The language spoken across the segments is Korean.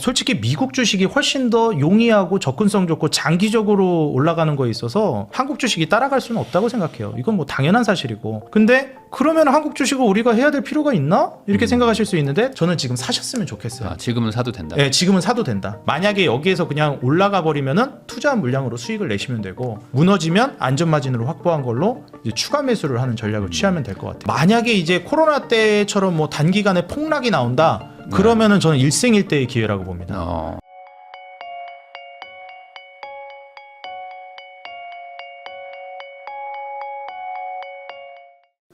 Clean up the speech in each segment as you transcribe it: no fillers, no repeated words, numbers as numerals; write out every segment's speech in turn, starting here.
솔직히 미국 주식이 훨씬 더 용이하고 접근성 좋고 장기적으로 올라가는 거에 있어서 한국 주식이 따라갈 수는 없다고 생각해요. 이건 뭐 당연한 사실이고. 근데 그러면 한국 주식을 우리가 해야 될 필요가 있나? 이렇게 생각하실 수 있는데 저는 지금 사셨으면 좋겠어요. 아, 지금은 사도 된다. 네, 지금은 사도 된다. 만약에 여기에서 그냥 올라가 버리면은 투자 물량으로 수익을 내시면 되고, 무너지면 안전 마진으로 확보한 걸로 이제 추가 매수를 하는 전략을 취하면 될 것 같아요. 만약에 이제 코로나 때처럼 뭐 단기간에 폭락이 나온다. 그러면은 저는 일생일대의 기회라고 봅니다.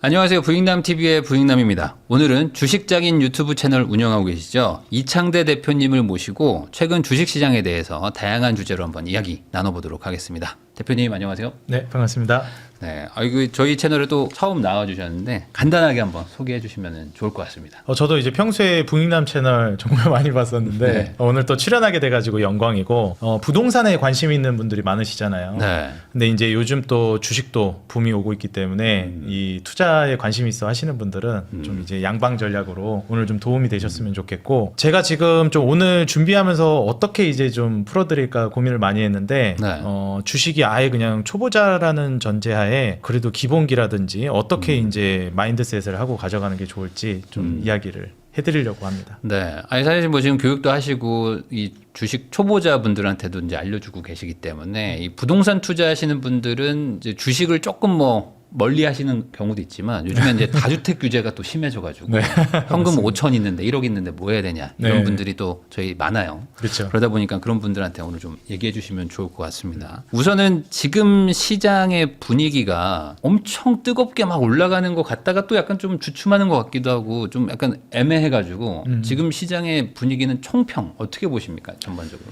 안녕하세요. 부익남TV의 부익남입니다. 오늘은 주식장인 유튜브 채널 운영하고 계시죠? 이창대 대표님을 모시고 최근 주식시장에 대해서 다양한 주제로 한번 이야기 나눠보도록 하겠습니다. 대표님 안녕하세요. 네, 반갑습니다. 네, 저희 채널에도 처음 나와주셨는데 간단하게 한번 소개해 주시면 좋을 것 같습니다. 저도 이제 평소에 부익남 채널 정말 많이 봤었는데 네. 오늘 또 출연하게 돼가지고 영광이고, 부동산에 관심 있는 분들이 많으시잖아요. 네. 근데 이제 요즘 또 주식도 붐이 오고 있기 때문에 이 투자에 관심 있어 하시는 분들은 좀 이제 양방 전략으로 오늘 좀 도움이 되셨으면 좋겠고, 제가 지금 좀 오늘 준비하면서 어떻게 이제 좀 풀어드릴까 고민을 많이 했는데, 네. 주식이 아예 그냥 초보자라는 전제하에 그래도 기본기라든지 어떻게 이제 마인드셋을 하고 가져가는 게 좋을지 좀 이야기를 해드리려고 합니다. 네. 아니, 사실 뭐 지금 교육도 하시고 이 주식 초보자분들한테도 이제 알려주고 계시기 때문에 이 부동산 투자하시는 분들은 이제 주식을 조금 뭐 멀리 하시는 경우도 있지만 요즘에 이제 다주택 규제가 또 심해져가지고 네. 현금 5천 있는데 1억 있는데 뭐 해야 되냐 이런 네. 분들이 또 저희 많아요. 그렇죠. 그러다 보니까 그런 분들한테 오늘 좀 얘기해 주시면 좋을 것 같습니다. 우선은 지금 시장의 분위기가 엄청 뜨겁게 막 올라가는 것 같다가 또 약간 좀 주춤하는 것 같기도 하고 좀 약간 애매해가지고 지금 시장의 분위기는 총평 어떻게 보십니까 전반적으로?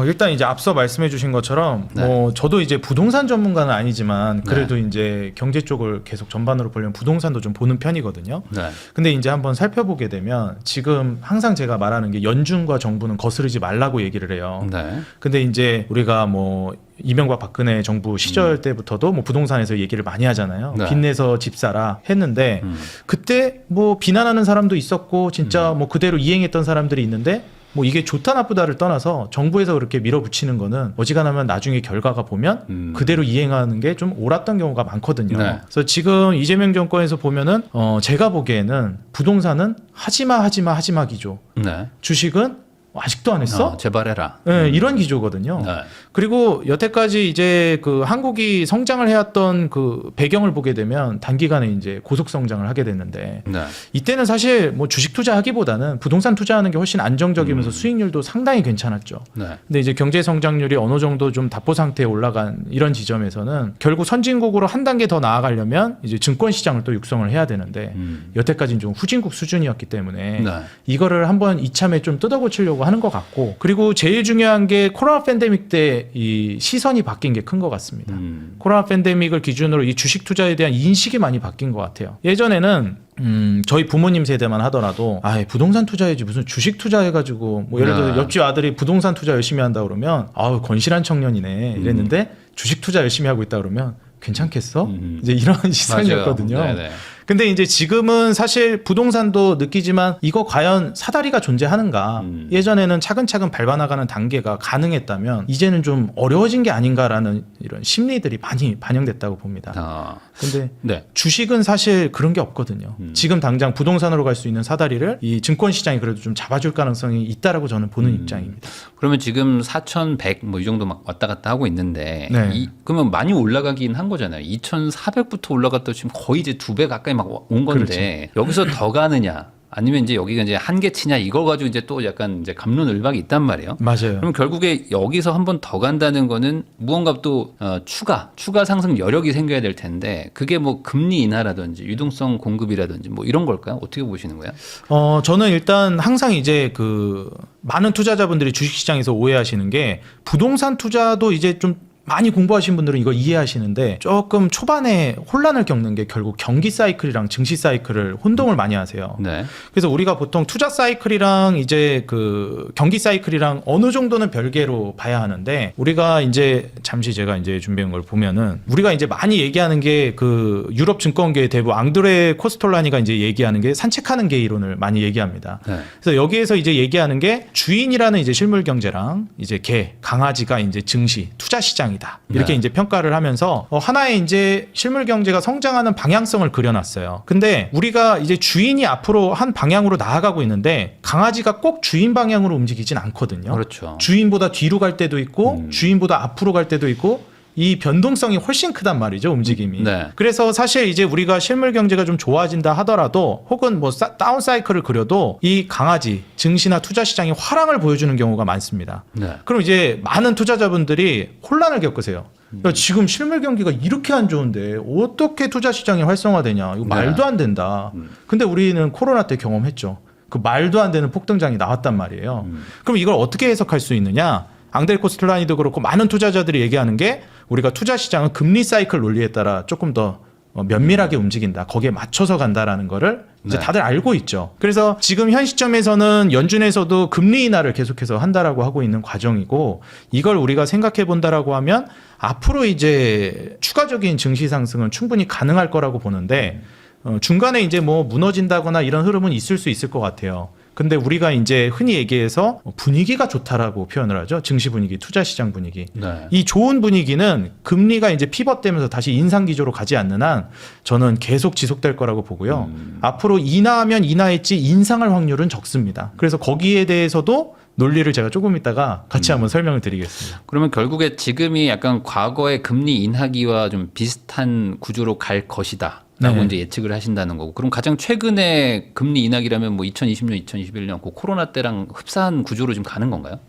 일단 이제 앞서 말씀해 주신 것처럼 네. 뭐 저도 이제 부동산 전문가는 아니지만 그래도 이제 경제 쪽을 계속 전반으로 보려면 부동산도 좀 보는 편이거든요. 네. 근데 이제 한번 살펴보게 되면 지금 항상 제가 말하는 게 연준과 정부는 거스르지 말라고 얘기를 해요. 네. 근데 이제 우리가 뭐 이명박 박근혜 정부 시절 때부터도 뭐 부동산에서 얘기를 많이 하잖아요. 네. 빚내서 집 사라 했는데 그때 뭐 비난하는 사람도 있었고 진짜 뭐 그대로 이행했던 사람들이 있는데, 뭐 이게 좋다 나쁘다를 떠나서 정부에서 그렇게 밀어붙이는 거는 어지간하면 나중에 결과가 보면 그대로 이행하는 게 좀 옳았던 경우가 많거든요. 네. 그래서 지금 이재명 정권에서 보면은 제가 보기에는 부동산은 하지마 기조, 네. 주식은 아직도 안 했어? 제발 해라. 네, 이런 기조거든요. 네. 그리고 여태까지 이제 그 한국이 성장을 해왔던 그 배경을 보게 되면 단기간에 이제 고속 성장을 하게 됐는데, 네. 이때는 사실 뭐 주식 투자하기보다는 부동산 투자하는 게 훨씬 안정적이면서 수익률도 상당히 괜찮았죠. 네. 근데 이제 경제 성장률이 어느 정도 좀 답보 상태에 올라간 이런 지점에서는 결국 선진국으로 한 단계 더 나아가려면 이제 증권 시장을 또 육성을 해야 되는데 여태까지는 좀 후진국 수준이었기 때문에 네. 이거를 한번 이참에 좀 뜯어고치려고 하는 것 같고, 그리고 제일 중요한 게 코로나 팬데믹 때 이 시선이 바뀐 게 큰 것 같습니다. 코로나 팬데믹을 기준으로 이 주식 투자에 대한 인식이 많이 바뀐 것 같아요. 예전에는 저희 부모님 세대만 하더라도 부동산 투자해야지 무슨 주식 투자해가지고 뭐 예를 들어 옆집 아들이 부동산 투자 열심히 한다 그러면 건실한 청년이네 이랬는데 주식 투자 열심히 하고 있다 그러면 괜찮겠어? 이제 이런 시선이었거든요. 네네. 근데 이제 지금은 사실 부동산도 느끼지만 이거 과연 사다리가 존재하는가? 예전에는 차근차근 밟아나가는 단계가 가능했다면 이제는 좀 어려워진 게 아닌가라는 이런 심리들이 많이 반영됐다고 봅니다. 근데 네. 주식은 사실 그런 게 없거든요. 지금 당장 부동산으로 갈 수 있는 사다리를 이 증권 시장이 그래도 좀 잡아줄 가능성이 있다라고 저는 보는 입장입니다. 그러면 지금 4,100 뭐 이 정도 막 왔다 갔다 하고 있는데 네. 그러면 많이 올라가긴 한 거잖아요. 2,400부터 올라갔다 지금 거의 이제 2배 가까이 막 온 건데 여기서 더 가느냐? 아니면 이제 여기가 이제 한계치냐 이걸 가지고 이제 또 약간 이제 갑론을박이 있단 말이에요. 맞아요. 그럼 결국에 여기서 한 번 더 간다는 거는 무언가 또 추가 상승 여력이 생겨야 될 텐데 그게 뭐 금리 인하라든지 유동성 공급이라든지 뭐 이런 걸까요? 어떻게 보시는 거예요? 저는 일단 항상 이제 그 많은 투자자분들이 주식시장에서 오해하시는 게 부동산 투자도 이제 좀 많이 공부하신 분들은 이거 이해하시는데 조금 초반에 혼란을 겪는 게 결국 경기 사이클이랑 증시 사이클을 혼동을 많이 하세요. 네. 그래서 우리가 보통 투자 사이클이랑 이제 그 경기 사이클이랑 어느 정도는 별개로 봐야 하는데, 우리가 이제 잠시 제가 이제 준비한 걸 보면은 우리가 이제 많이 얘기하는 게 그 유럽 증권계의 대부 앙드레 코스톨라니가 이제 얘기하는 게 산책하는 개 이론을 많이 얘기합니다. 네. 그래서 여기에서 이제 얘기하는 게 주인이라는 이제 실물 경제랑 이제 개, 강아지가 이제 증시, 투자 시장이다. 이렇게 네. 이제 평가를 하면서 하나의 이제 실물 경제가 성장하는 방향성을 그려놨어요. 근데 우리가 이제 주인이 앞으로 한 방향으로 나아가고 있는데 강아지가 꼭 주인 방향으로 움직이진 않거든요. 그렇죠. 주인보다 뒤로 갈 때도 있고 주인보다 앞으로 갈 때도 있고, 이 변동성이 훨씬 크단 말이죠, 움직임이. 네. 그래서 사실 이제 우리가 실물 경제가 좀 좋아진다 하더라도, 혹은 뭐 다운 사이클을 그려도 이 강아지, 증시나 투자 시장이 화랑을 보여주는 경우가 많습니다. 네. 그럼 이제 많은 투자자분들이 혼란을 겪으세요. 야, 지금 실물 경기가 이렇게 안 좋은데 어떻게 투자 시장이 활성화되냐? 이거 말도 안 된다. 근데 우리는 코로나 때 경험했죠. 그 말도 안 되는 폭등장이 나왔단 말이에요. 그럼 이걸 어떻게 해석할 수 있느냐? 앙드레 코스톨라니도 그렇고 많은 투자자들이 얘기하는 게, 우리가 투자 시장은 금리 사이클 논리에 따라 조금 더 면밀하게 움직인다. 거기에 맞춰서 간다라는 거를 이제 네. 다들 알고 있죠. 그래서 지금 현 시점에서는 연준에서도 금리 인하를 계속해서 한다라고 하고 있는 과정이고, 이걸 우리가 생각해 본다라고 하면 앞으로 이제 추가적인 증시 상승은 충분히 가능할 거라고 보는데, 중간에 이제 뭐 무너진다거나 이런 흐름은 있을 수 있을 것 같아요. 근데 우리가 이제 흔히 얘기해서 분위기가 좋다라고 표현을 하죠. 증시 분위기, 투자 시장 분위기. 네. 이 좋은 분위기는 금리가 이제 피벗되면서 다시 인상 기조로 가지 않는 한 저는 계속 지속될 거라고 보고요. 앞으로 인하하면 인하했지 인상할 확률은 적습니다. 그래서 거기에 대해서도 논리를 제가 조금 이따가 같이 한번 설명을 드리겠습니다. 그러면 결국에 지금이 약간 과거의 금리 인하기와 좀 비슷한 구조로 갈 것이다. 라고 네. 이제 예측을 하신다는 거고. 그럼 가장 최근에 금리 인하기라면 뭐 2020년, 2021년 그 코로나 때랑 흡사한 구조로 지금 가는 건가요?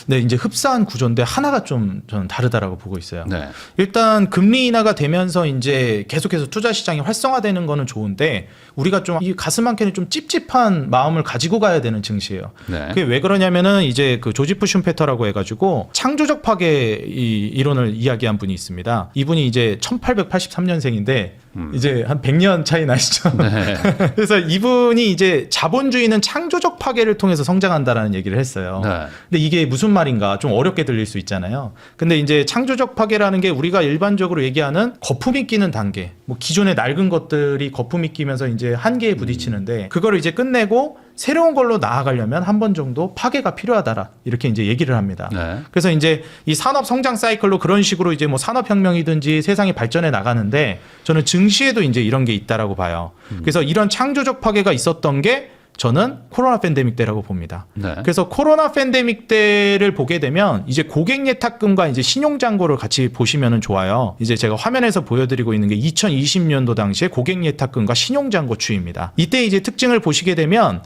네, 이제 흡사한 구조인데 하나가 좀 저는 다르다라고 보고 있어요. 네. 일단 금리 인하가 되면서 이제 계속해서 투자 시장이 활성화되는 거는 좋은데, 우리가 좀 이 가슴 한켠에 좀 찝찝한 마음을 가지고 가야 되는 증시예요. 네. 그게 왜 그러냐면은 이제 그 조지프 슌페터라고 해가지고 창조적 파괴 이 이론을 이야기한 분이 있습니다. 이분이 이제 1883년생인데 이제 한 100년 차이 나시죠. 네. 그래서 이분이 이제 자본주의는 창조적 파괴를 통해서 성장한다라는 얘기를 했어요. 네. 근데 이게 무슨 말인가 좀 어렵게 들릴 수 있잖아요. 근데 이제 창조적 파괴라는 게 우리가 일반적으로 얘기하는 거품이 끼는 단계, 뭐 기존의 낡은 것들이 거품이 끼면서 이제 한계에 부딪히는데, 그거를 이제 끝내고 새로운 걸로 나아가려면 한 번 정도 파괴가 필요하다라, 이렇게 이제 얘기를 합니다. 네. 그래서 이제 이 산업 성장 사이클로 그런 식으로 이제 뭐 산업혁명이든지 세상이 발전해 나가는데, 저는 증시에도 이제 이런 게 있다라고 봐요. 그래서 이런 창조적 파괴가 있었던 게 저는 코로나 팬데믹 때라고 봅니다. 네. 그래서 코로나 팬데믹 때를 보게 되면 이제 고객 예탁금과 이제 신용 잔고를 같이 보시면은 좋아요. 이제 제가 화면에서 보여드리고 있는 게 2020년도 당시에 고객 예탁금과 신용 잔고 추이입니다. 이때 이제 특징을 보시게 되면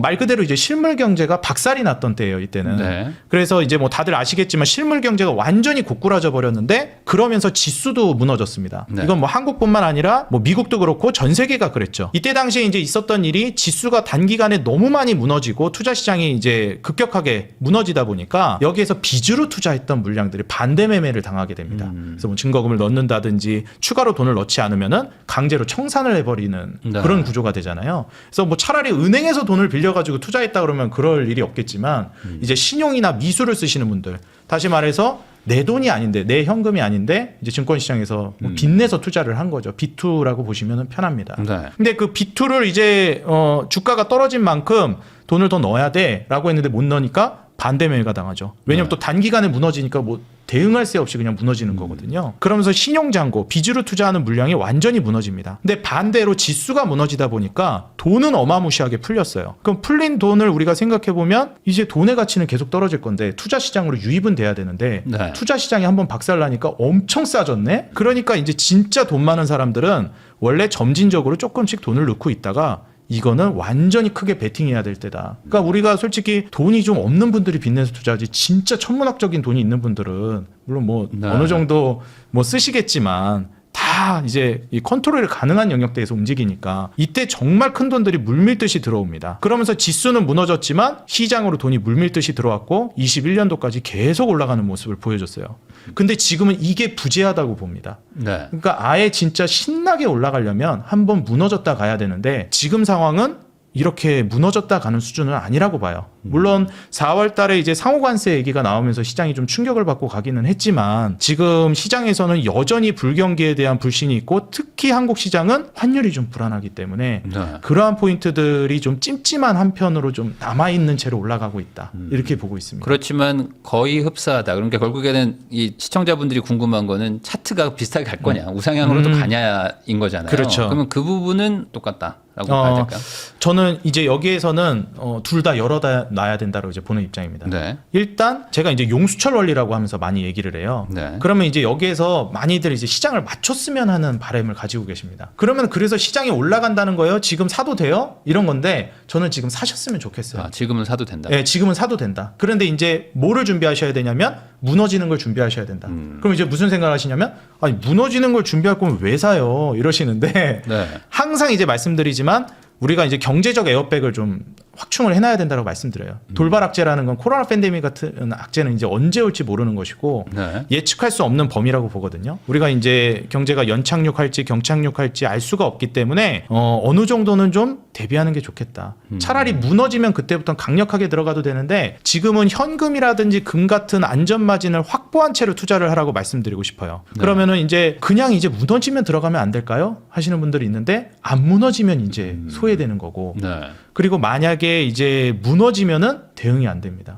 말 그대로 이제 실물 경제가 박살이 났던 때예요, 이때는. 네. 그래서 이제 뭐 다들 아시겠지만 실물 경제가 완전히 고꾸라져 버렸는데, 그러면서 지수도 무너졌습니다. 네. 이건 뭐 한국뿐만 아니라 뭐 미국도 그렇고 전 세계가 그랬죠. 이때 당시에 이제 있었던 일이, 지수가 단기간에 너무 많이 무너지고 투자 시장이 이제 급격하게 무너지다 보니까 여기에서 빚으로 투자했던 물량들이 반대 매매를 당하게 됩니다. 그래서 뭐 증거금을 넣는다든지 추가로 돈을 넣지 않으면은 강제로 청산을 해버리는 네. 그런 구조가 되잖아요. 그래서 뭐 차라리 은행에서 돈을 빌려가지고 투자했다 그러면 그럴 일이 없겠지만, 이제 신용이나 미수를 쓰시는 분들, 다시 말해서 내 돈이 아닌데, 내 현금이 아닌데 이제 증권시장에서 뭐 빚내서 투자를 한 거죠. B2라고 보시면 편합니다. 네. 근데 그 B2를 이제 주가가 떨어진 만큼 돈을 더 넣어야 돼라고 했는데 못 넣으니까 반대 매매가 당하죠. 왜냐면 또 단기간에 무너지니까 뭐 대응할 새 없이 그냥 무너지는 거거든요. 그러면서 신용잔고, 빚으로 투자하는 물량이 완전히 무너집니다. 근데 반대로 지수가 무너지다 보니까 돈은 어마무시하게 풀렸어요. 그럼 풀린 돈을 우리가 생각해보면 이제 돈의 가치는 계속 떨어질 건데 투자 시장으로 유입은 돼야 되는데, 네. 투자 시장이 한번 박살나니까 엄청 싸졌네? 그러니까 이제 진짜 돈 많은 사람들은 원래 점진적으로 조금씩 돈을 넣고 있다가 이거는 완전히 크게 베팅해야 될 때다. 그러니까 우리가 솔직히 돈이 좀 없는 분들이 빚내서 투자하지, 진짜 천문학적인 돈이 있는 분들은 물론 뭐 네. 어느 정도 뭐 쓰시겠지만 다 다 이제 이 컨트롤이 가능한 영역대에서 움직이니까 이때 정말 큰 돈들이 물밀듯이 들어옵니다. 그러면서 지수는 무너졌지만 시장으로 돈이 물밀듯이 들어왔고 21년도까지 계속 올라가는 모습을 보여줬어요. 근데 지금은 이게 부재하다고 봅니다. 네. 그러니까 아예 진짜 신나게 올라가려면 한번 무너졌다 가야 되는데 지금 상황은 이렇게 무너졌다 가는 수준은 아니라고 봐요. 물론 4월 달에 이제 상호관세 얘기가 나오면서 시장이 좀 충격을 받고 가기는 했지만 지금 시장에서는 여전히 불경기에 대한 불신이 있고 특히 한국 시장은 환율이 좀 불안하기 때문에 네. 그러한 포인트들이 좀 찜찜한 한편으로 좀 남아있는 채로 올라가고 있다. 이렇게 보고 있습니다. 그렇지만 거의 흡사하다. 그러니까 결국에는 이 시청자분들이 궁금한 거는 차트가 비슷하게 갈 거냐, 우상향으로도 가냐인 거잖아요. 그렇죠. 그러면 그 부분은 똑같다라고 봐야 될까요? 저는 이제 여기에서는 둘 다 열어다 놔야 된다고 이제 보는 입장입니다. 네. 일단 제가 이제 용수철 원리라고 하면서 많이 얘기를 해요. 네. 그러면 이제 여기에서 많이들 이제 시장을 맞췄으면 하는 바람을 가지고 계십니다. 그러면 그래서 시장이 올라간다는 거예요? 지금 사도 돼요? 이런 건데 저는 지금 사셨으면 좋겠어요. 아, 지금은 사도 된다. 네, 지금은 사도 된다. 그런데 이제 뭐를 준비하셔야 되냐면 무너지는 걸 준비하셔야 된다. 그럼 이제 무슨 생각을 하시냐면 아니 무너지는 걸 준비할 거면 왜 사요? 이러시는데 네. 항상 이제 말씀드리지만 우리가 이제 경제적 에어백을 좀 확충을 해놔야 된다고 말씀드려요. 돌발 악재라는 건 코로나 팬데믹 같은 악재는 이제 언제 올지 모르는 것이고 네. 예측할 수 없는 범위라고 보거든요. 우리가 이제 경제가 연착륙할지 경착륙할지 알 수가 없기 때문에 어느 정도는 좀 대비하는 게 좋겠다. 차라리 무너지면 그때부터 강력하게 들어가도 되는데 지금은 현금이라든지 금 같은 안전 마진을 확보한 채로 투자를 하라고 말씀드리고 싶어요. 네. 그러면은 이제 그냥 이제 무너지면 들어가면 안 될까요? 하시는 분들이 있는데 안 무너지면 이제 소외되는 거고 네. 그리고 만약에 이제 무너지면은 대응이 안 됩니다.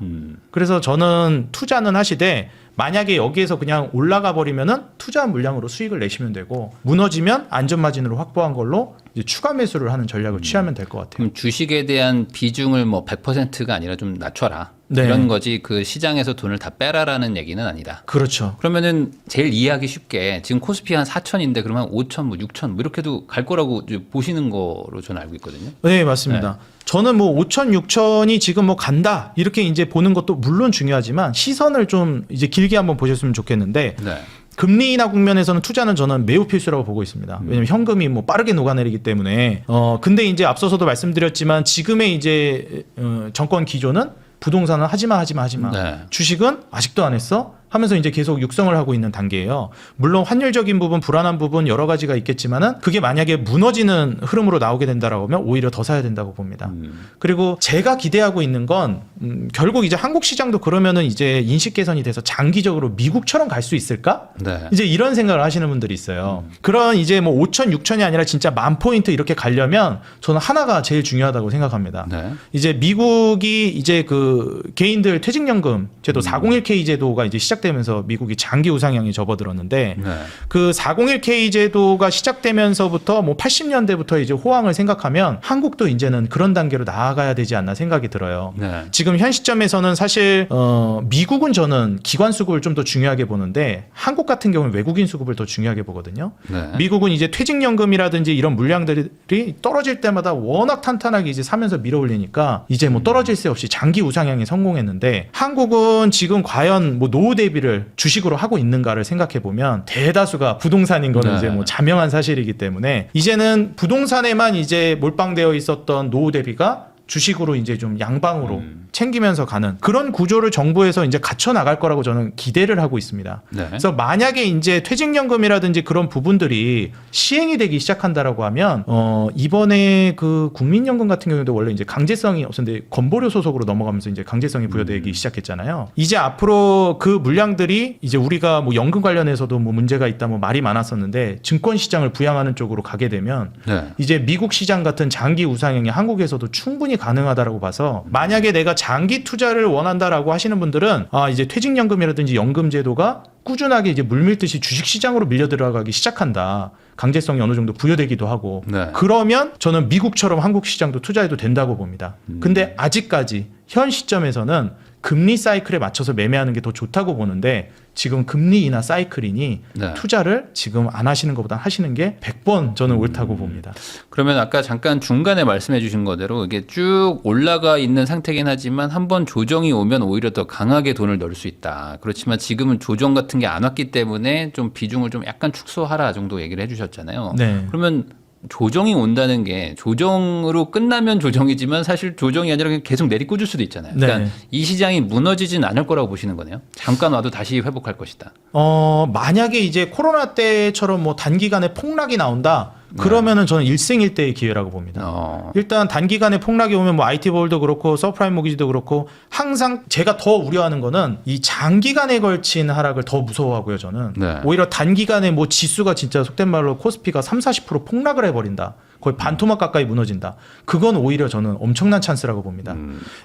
그래서 저는 투자는 하시되 만약에 여기에서 그냥 올라가 버리면은 투자한 물량으로 수익을 내시면 되고 무너지면 안전 마진으로 확보한 걸로 이제 추가 매수를 하는 전략을 취하면 될 것 같아요. 그럼 주식에 대한 비중을 뭐 100%가 아니라 좀 낮춰라. 네. 이런 거지 그 시장에서 돈을 다 빼라라는 얘기는 아니다. 그렇죠. 그러면은 제일 이해하기 쉽게 지금 코스피 한 4천인데 그러면 5천 뭐 6천 뭐 이렇게도 갈 거라고 이제 보시는 거로 저는 알고 있거든요. 네, 맞습니다. 저는 뭐 5천, 6천이 지금 뭐 간다 이렇게 이제 보는 것도 물론 중요하지만 시선을 좀 이제 길게 한번 보셨으면 좋겠는데 네. 금리 인하 국면에서는 투자는 저는 매우 필수라고 보고 있습니다. 왜냐면 현금이 뭐 빠르게 녹아내리기 때문에 근데 이제 앞서서도 말씀드렸지만 지금의 이제 정권 기조는 부동산은 하지마. 네. 주식은 아직도 안 했어? 하면서 이제 계속 육성을 하고 있는 단계예요. 물론 환율적인 부분, 불안한 부분 여러 가지가 있겠지만은 그게 만약에 무너지는 흐름으로 나오게 된다라고 하면 오히려 더 사야 된다고 봅니다. 그리고 제가 기대하고 있는 건 결국 이제 한국 시장도 그러면은 이제 인식 개선이 돼서 장기적으로 미국처럼 갈 수 있을까? 네. 이제 이런 생각을 하시는 분들이 있어요. 그런 이제 뭐 5천, 6천이 아니라 진짜 10,000포인트 이렇게 가려면 저는 하나가 제일 중요하다고 생각합니다. 네. 이제 미국이 이제 그 개인들 퇴직연금 제도 401k 제도가 이제 시작되면서 미국이 장기 우상향에 접어들었는데 네. 그 401k 제도가 시작되면서부터 뭐 80년대부터 이제 호황을 생각하면 한국도 이제는 그런 단계로 나아가야 되지 않나 생각이 들어요. 네. 지금 현 시점에서는 사실 미국은 저는 기관 수급을 좀 더 중요하게 보는데 한국 같은 경우는 외국인 수급을 더 중요하게 보거든요. 네. 미국은 이제 퇴직연금이라든지 이런 물량들이 떨어질 때마다 워낙 탄탄하게 이제 사면서 밀어올리니까 이제 뭐 떨어질 새 없이 장기 우상향에 성공했는데 한국은 지금 과연 뭐 노후 대비를 주식으로 하고 있는가를 생각해 보면 대다수가 부동산인 거는 네. 이제 뭐 자명한 사실이기 때문에 이제는 부동산에만 이제 몰빵되어 있었던 노후 대비가 주식으로 이제 좀 양방으로 챙기면서 가는 그런 구조를 정부에서 이제 갖춰 나갈 거라고 저는 기대를 하고 있습니다. 네. 그래서 만약에 이제 퇴직연금이라든지 그런 부분들이 시행이 되기 시작한다라고 하면 이번에 그 국민연금 같은 경우도 원래 이제 강제성이 없었는데 건보료 소속으로 넘어가면서 이제 강제성이 부여되기 시작했잖아요. 이제 앞으로 그 물량들이 이제 우리가 뭐 연금 관련해서도 뭐 문제가 있다 뭐 말이 많았었는데 증권 시장을 부양하는 쪽으로 가게 되면 네. 이제 미국 시장 같은 장기 우상향이 한국에서도 충분히 가능하다라고 봐서 만약에 내가 장기 투자를 원한다라고 하시는 분들은 이제 퇴직연금이라든지 연금 제도가 꾸준하게 이제 물밀듯이 주식 시장으로 밀려 들어가기 시작한다. 강제성이 어느 정도 부여되기도 하고 네. 그러면 저는 미국처럼 한국 시장도 투자해도 된다고 봅니다. 근데 아직까지 현 시점에서는 금리 사이클에 맞춰서 매매하는 게 더 좋다고 보는데 지금 금리 인하 사이클이니 네. 투자를 지금 안 하시는 것보다 하시는 게 100번 저는 옳다고 봅니다. 그러면 아까 잠깐 중간에 말씀해 주신 거대로 이게 쭉 올라가 있는 상태긴 하지만 한번 조정이 오면 오히려 더 강하게 돈을 넣을 수 있다. 그렇지만 지금은 조정 같은 게 안 왔기 때문에 좀 비중을 좀 약간 축소하라 정도 얘기를 해주셨잖아요. 네. 그러면 조정이 온다는 게 조정으로 끝나면 조정이지만 사실 조정이 아니라 그냥 계속 내리꽂을 수도 있잖아요. 그러니까 네. 이 시장이 무너지진 않을 거라고 보시는 거네요. 잠깐 와도 다시 회복할 것이다. 만약에 이제 코로나 때처럼 뭐 단기간에 폭락이 나온다. 그러면은 저는 일생일대의 기회라고 봅니다. 일단 단기간에 폭락이 오면 뭐 IT 버블도 그렇고 서프라임 모기지도 그렇고 항상 제가 더 우려하는 거는 이 장기간에 걸친 하락을 더 무서워하고요. 저는 네. 오히려 단기간에 뭐 지수가 진짜 속된 말로 코스피가 30-40% 폭락을 해버린다. 거의 반토막 가까이 무너진다. 그건 오히려 저는 엄청난 찬스라고 봅니다.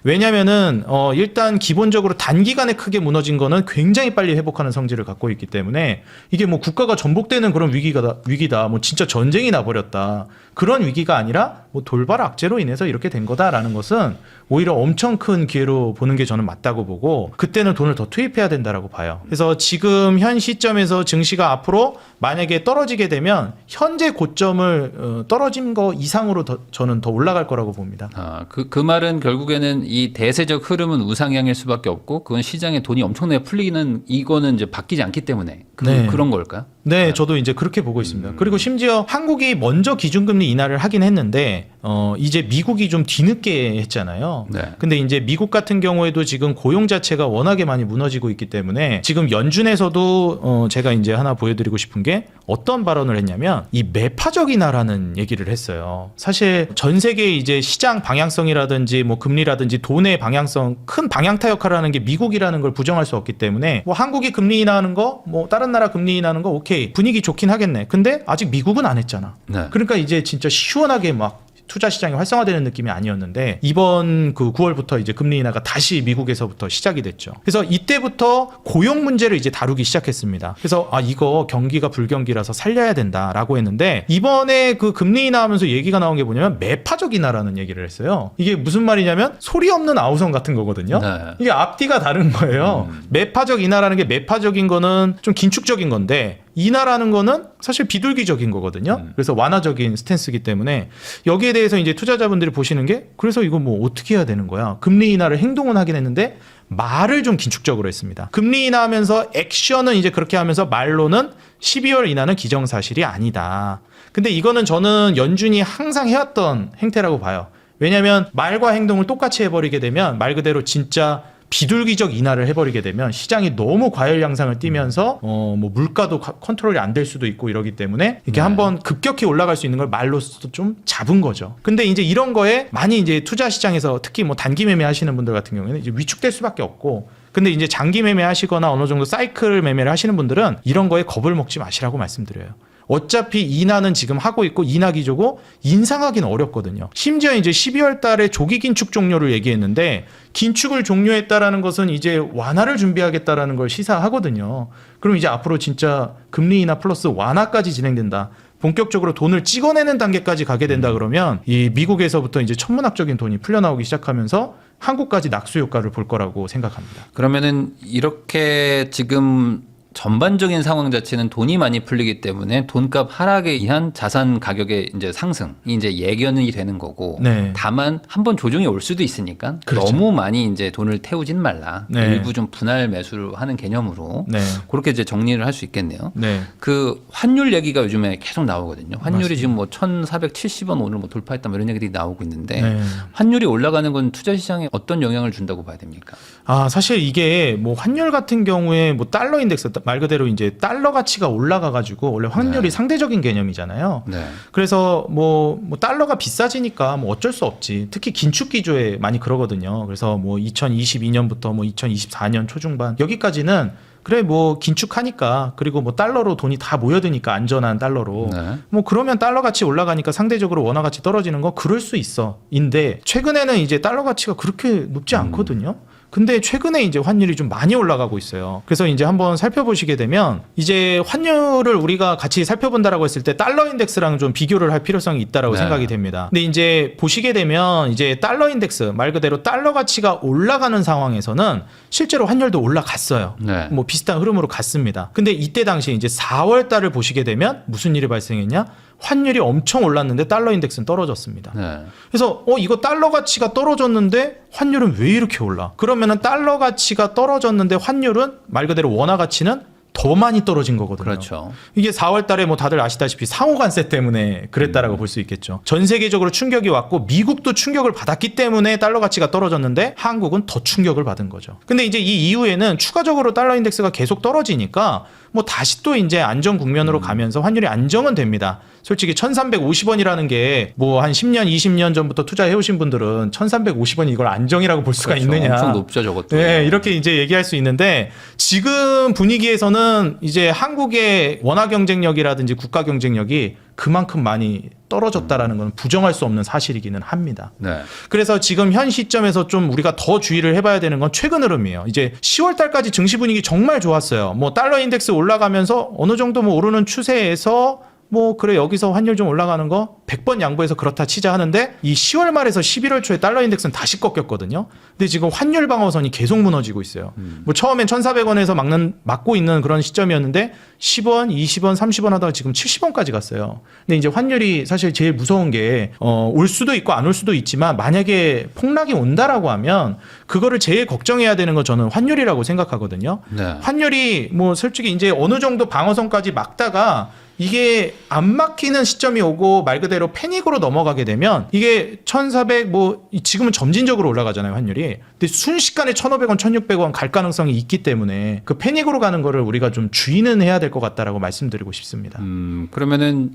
왜냐면은 일단 기본적으로 단기간에 크게 무너진 거는 굉장히 빨리 회복하는 성질을 갖고 있기 때문에 이게 뭐 국가가 전복되는 그런 위기다. 뭐 진짜 전쟁이 나버렸다. 그런 위기가 아니라 뭐 돌발 악재로 인해서 이렇게 된 거다라는 것은 오히려 엄청 큰 기회로 보는 게 저는 맞다고 보고 그때는 돈을 더 투입해야 된다라고 봐요. 그래서 지금 현 시점에서 증시가 앞으로 만약에 떨어지게 되면 현재 고점을 떨어진 거 이상으로 저는 더 올라갈 거라고 봅니다. 그 말은 결국에는 이 대세적 흐름은 우상향일 수밖에 없고 그건 시장에 돈이 엄청나게 풀리는 이거는 이제 바뀌지 않기 때문에 그런 걸까요? 네, 저도 이제 그렇게 보고 있습니다. 그리고 심지어 한국이 먼저 기준금리 인하를 하긴 했는데 이제 미국이 좀 뒤늦게 했잖아요. 네. 근데 이제 미국 같은 경우에도 지금 고용 자체가 워낙에 많이 무너지고 있기 때문에 지금 연준에서도 제가 이제 하나 보여드리고 싶은 게 어떤 발언을 했냐면 이 매파적 인하라는 얘기를 했어요. 사실 전 세계 이제 시장 방향성이라든지 뭐 금리라든지 돈의 방향성 큰 방향타 역할을 하는 게 미국이라는 걸 부정할 수 없기 때문에 뭐 한국이 금리 인하하는 거 뭐 다른 나라 금리 인하하는 거 오케이 분위기 좋긴 하겠네. 근데 아직 미국은 안 했잖아. 네. 그러니까 이제 진짜 시원하게 막 투자 시장이 활성화되는 느낌이 아니었는데 이번 그 9월부터 이제 금리 인하가 다시 미국에서부터 시작이 됐죠. 그래서 이때부터 고용 문제를 이제 다루기 시작했습니다. 그래서 이거 경기가 불경기라서 살려야 된다라고 했는데 이번에 그 금리 인하하면서 얘기가 나온 게 뭐냐면 매파적 인하라는 얘기를 했어요. 이게 무슨 말이냐면 소리 없는 아우성 같은 거거든요. 네. 이게 앞뒤가 다른 거예요. 매파적 인하라는 게 매파적인 거는 좀 긴축적인 건데 인하라는 거는 사실 비둘기적인 거거든요. 그래서 완화적인 스탠스이기 때문에 여기에 대해서 이제 투자자분들이 보시는 게 그래서 이거 뭐 어떻게 해야 되는 거야. 금리 인하를 행동은 하긴 했는데 말을 좀 긴축적으로 했습니다. 금리 인하하면서 액션은 이제 그렇게 하면서 말로는 12월 인하는 기정사실이 아니다. 근데 이거는 저는 연준이 항상 해왔던 행태라고 봐요. 왜냐하면 말과 행동을 똑같이 해버리게 되면 말 그대로 진짜 비둘기적 인하를 해버리게 되면 시장이 너무 과열 양상을 띠면서 뭐 물가도 컨트롤이 안 될 수도 있고 이러기 때문에 이렇게 한번 급격히 올라갈 수 있는 걸 말로서 좀 잡은 거죠. 근데 이제 이런 거에 많이 이제 투자 시장에서 특히 뭐 단기 매매 하시는 분들 같은 경우에는 이제 위축될 수밖에 없고 근데 이제 장기 매매 하시거나 어느 정도 사이클 매매를 하시는 분들은 이런 거에 겁을 먹지 마시라고 말씀드려요. 어차피 인하는 지금 하고 있고 인하 기조고 인상하기는 어렵거든요. 심지어 이제 12월 달에 조기 긴축 종료를 얘기했는데 긴축을 종료했다라는 것은 이제 완화를 준비하겠다라는 걸 시사하거든요. 그럼 이제 앞으로 진짜 금리 인하 플러스 완화까지 진행된다. 본격적으로 돈을 찍어내는 단계까지 가게 된다 그러면 이 미국에서부터 이제 천문학적인 돈이 풀려나오기 시작하면서 한국까지 낙수 효과를 볼 거라고 생각합니다. 그러면은 이렇게 지금 전반적인 상황 자체는 돈이 많이 풀리기 때문에 돈값 하락에 의한 자산 가격의 이제 상승이 이제 예견이 되는 거고 네. 다만 한번 조정이 올 수도 있으니까 그렇죠. 너무 많이 이제 돈을 태우진 말라. 네. 일부 좀 분할 매수를 하는 개념으로 네. 그렇게 이제 정리를 할 수 있겠네요. 네. 그 환율 얘기가 요즘에 계속 나오거든요. 환율이 맞습니다. 지금 뭐 1,470원 오늘 뭐 돌파했다 뭐 이런 얘기들이 나오고 있는데 네. 환율이 올라가는 건 투자 시장에 어떤 영향을 준다고 봐야 됩니까? 사실 이게 뭐 환율 같은 경우에 뭐 달러 인덱스 말 그대로 이제 달러 가치가 올라가 가지고 원래 환율이 네. 상대적인 개념이잖아요. 네. 그래서 뭐 달러가 비싸지니까 뭐 어쩔 수 없지. 특히 긴축 기조에 많이 그러거든요. 그래서 뭐 2022년부터 뭐 2024년 초중반 여기까지는 그래 뭐 긴축하니까 그리고 뭐 달러로 돈이 다 모여드니까 안전한 달러로 네. 뭐 그러면 달러 가치 올라가니까 상대적으로 원화 가치 떨어지는 거 그럴 수 있어. 인데 최근에는 이제 달러 가치가 그렇게 높지 않거든요. 근데 최근에 이제 환율이 좀 많이 올라가고 있어요. 그래서 이제 한번 살펴보시게 되면 이제 환율을 우리가 같이 살펴본다라고 했을 때 달러 인덱스랑 좀 비교를 할 필요성이 있다라고 네. 생각이 됩니다. 근데 이제 보시게 되면 이제 달러 인덱스 말 그대로 달러 가치가 올라가는 상황에서는 실제로 환율도 올라갔어요. 네. 뭐 비슷한 흐름으로 갔습니다. 근데 이때 당시에 이제 4월 달을 보시게 되면 무슨 일이 발생했냐? 환율이 엄청 올랐는데 달러 인덱스는 떨어졌습니다. 네. 그래서 이거 달러 가치가 떨어졌는데 환율은 왜 이렇게 올라? 그러면은 달러 가치가 떨어졌는데 환율은 말 그대로 원화 가치는 더 많이 떨어진 거거든요. 그렇죠. 이게 4월 달에 뭐 다들 아시다시피 상호 관세 때문에 그랬다라고 볼 수 있겠죠. 전 세계적으로 충격이 왔고 미국도 충격을 받았기 때문에 달러 가치가 떨어졌는데 한국은 더 충격을 받은 거죠. 근데 이제 이 이후에는 추가적으로 달러 인덱스가 계속 떨어지니까 뭐 다시 또 이제 안정 국면으로 가면서 환율이 안정은 됩니다. 솔직히 1350원이라는 게 뭐 한 10년, 20년 전부터 투자해 오신 분들은 1350원이 이걸 안정이라고 볼 수가 그렇죠. 있느냐. 엄청 높죠, 저것도. 네, 이렇게 이제 얘기할 수 있는데 지금 분위기에서는 이제 한국의 원화 경쟁력이라든지 국가 경쟁력이 그만큼 많이 떨어졌다라는 건 부정할 수 없는 사실이기는 합니다. 네. 그래서 지금 현 시점에서 좀 우리가 더 주의를 해봐야 되는 건 최근 흐름이에요. 이제 10월 달까지 증시 분위기 정말 좋았어요. 뭐 달러 인덱스 올라가면서 어느 정도 뭐 오르는 추세에서 뭐 그래 여기서 환율 좀 올라가는 거 100번 양보해서 그렇다 치자 하는데 이 10월 말에서 11월 초에 달러 인덱스는 다시 꺾였거든요. 근데 지금 환율 방어선이 계속 무너지고 있어요. 뭐 처음엔 1,400원에서 막고 있는 그런 시점이었는데 10원, 20원, 30원 하다가 지금 70원까지 갔어요. 근데 이제 환율이 사실 제일 무서운 게 올 수도 있고 안 올 수도 있지만 만약에 폭락이 온다라고 하면 그거를 제일 걱정해야 되는 건 저는 환율이라고 생각하거든요. 네. 환율이 뭐 솔직히 이제 어느 정도 방어선까지 막다가 이게 안 막히는 시점이 오고 말 그대로 패닉으로 넘어가게 되면 이게 1,400 뭐 지금은 점진적으로 올라가잖아요, 환율이. 근데 순식간에 1,500원, 1,600원 갈 가능성이 있기 때문에 그 패닉으로 가는 거를 우리가 좀 주의는 해야 될 것 같다라고 말씀드리고 싶습니다. 그러면은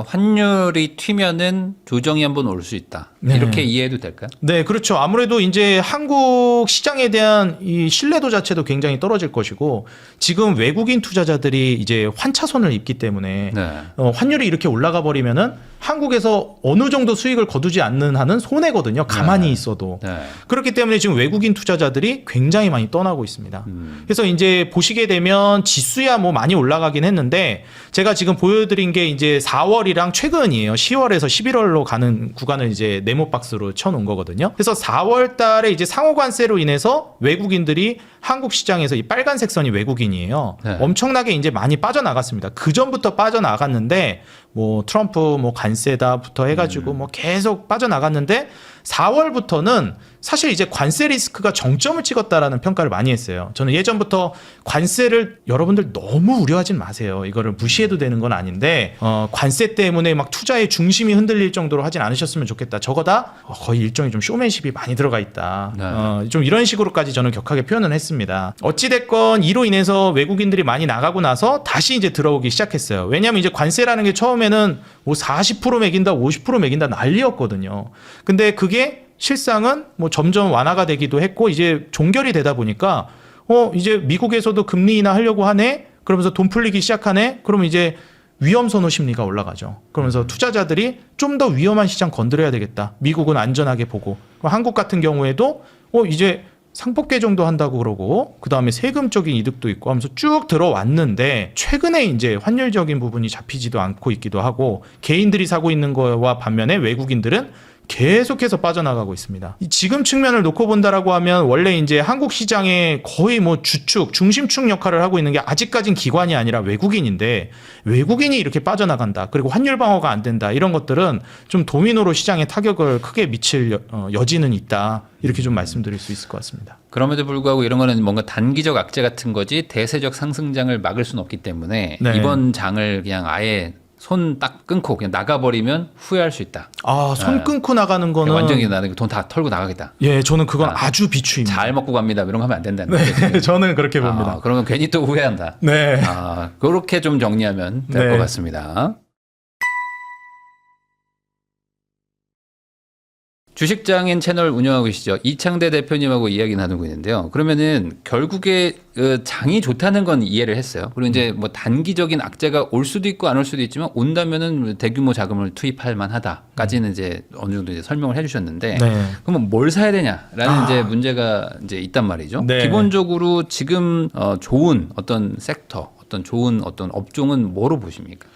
환율이 튀면은 조정이 한번 올 수 있다. 네. 이렇게 이해해도 될까요? 네, 그렇죠. 아무래도 이제 한국 시장에 대한 이 신뢰도 자체도 굉장히 떨어질 것이고 지금 외국인 투자자들이 이제 환차손을 입기 때문에 네. 환율이 이렇게 올라가 버리면은 한국에서 어느 정도 수익을 거두지 않는 한은 손해거든요. 가만히 네. 있어도. 네. 그렇기 때문에 지금 외국인 투자자들이 굉장히 많이 떠나고 있습니다. 그래서 이제 보시게 되면 지수야 뭐 많이 올라가긴 했는데 제가 지금 보여드린 게 이제 4월이랑 최근이에요. 10월에서 11월로 가는 구간을 이제 네모 박스로 쳐놓은 거거든요. 그래서 4월 달에 이제 상호 관세로 인해서 외국인들이 한국 시장에서 이 빨간색 선이 외국인이에요. 네. 엄청나게 이제 많이 빠져나갔습니다. 그 전부터 빠져나갔는데 뭐 트럼프 뭐 관세다부터 해가지고 뭐 계속 빠져나갔는데 4월부터는 사실 이제 관세 리스크가 정점을 찍었다라는 평가를 많이 했어요. 저는 예전부터 관세를 여러분들 너무 우려하진 마세요. 이거를 무시해도 되는 건 아닌데 관세 때문에 막 투자의 중심이 흔들릴 정도로 하진 않으셨으면 좋겠다. 저거다 거의 일종의 좀 쇼맨십이 많이 들어가 있다. 네. 좀 이런 식으로까지 저는 격하게 표현을 했습니다. 어찌됐건 이로 인해서 외국인들이 많이 나가고 나서 다시 이제 들어오기 시작했어요. 왜냐하면 이제 관세라는 게 처음에는 뭐 40% 매긴다, 50% 매긴다 난리였거든요. 근데 그게 실상은 뭐 점점 완화가 되기도 했고 이제 종결이 되다 보니까 이제 미국에서도 금리 인하 하려고 하네. 그러면서 돈 풀리기 시작하네. 그러면 이제 위험 선호 심리가 올라가죠. 그러면서 투자자들이 좀 더 위험한 시장 건드려야 되겠다. 미국은 안전하게 보고. 한국 같은 경우에도 이제 상폭 정도 한다고 그러고 그다음에 세금적인 이득도 있고 하면서 쭉 들어왔는데 최근에 이제 환율적인 부분이 잡히지도 않고 있기도 하고 개인들이 사고 있는 거와 반면에 외국인들은 계속해서 빠져나가고 있습니다. 지금 측면을 놓고 본다라고 하면 원래 이제 한국 시장의 거의 뭐 주축, 중심축 역할을 하고 있는 게 아직까진 기관이 아니라 외국인인데 외국인이 이렇게 빠져나간다. 그리고 환율 방어가 안 된다. 이런 것들은 좀 도미노로 시장에 타격을 크게 미칠 여지는 있다. 이렇게 좀 말씀드릴 수 있을 것 같습니다. 그럼에도 불구하고 이런 거는 뭔가 단기적 악재 같은 거지 대세적 상승장을 막을 수는 없기 때문에 네. 이번 장을 그냥 아예 손 딱 끊고 그냥 나가버리면 후회할 수 있다. 손 끊고 나가는 거는 완전히 나는 돈 다 털고 나가겠다. 예, 저는 그건 아주 비추입니다. 잘 먹고 갑니다. 이런 거 하면 안 된다는 네, 거죠. 저는 그렇게 봅니다. 그러면 괜히 또 후회한다. 네. 그렇게 좀 정리하면 될 것 네. 같습니다. 주식장인 채널 운영하고 계시죠. 이창대 대표님하고 이야기 나누고 있는데요. 그러면은 결국에 장이 좋다는 건 이해를 했어요. 그리고 이제 뭐 단기적인 악재가 올 수도 있고 안 올 수도 있지만 온다면은 대규모 자금을 투입할 만하다까지는 이제 어느 정도 이제 설명을 해주셨는데 네. 그러면 뭘 사야 되냐라는 이제 문제가 이제 있단 말이죠. 네. 기본적으로 지금 좋은 어떤 섹터, 어떤 좋은 어떤 업종은 뭐로 보십니까?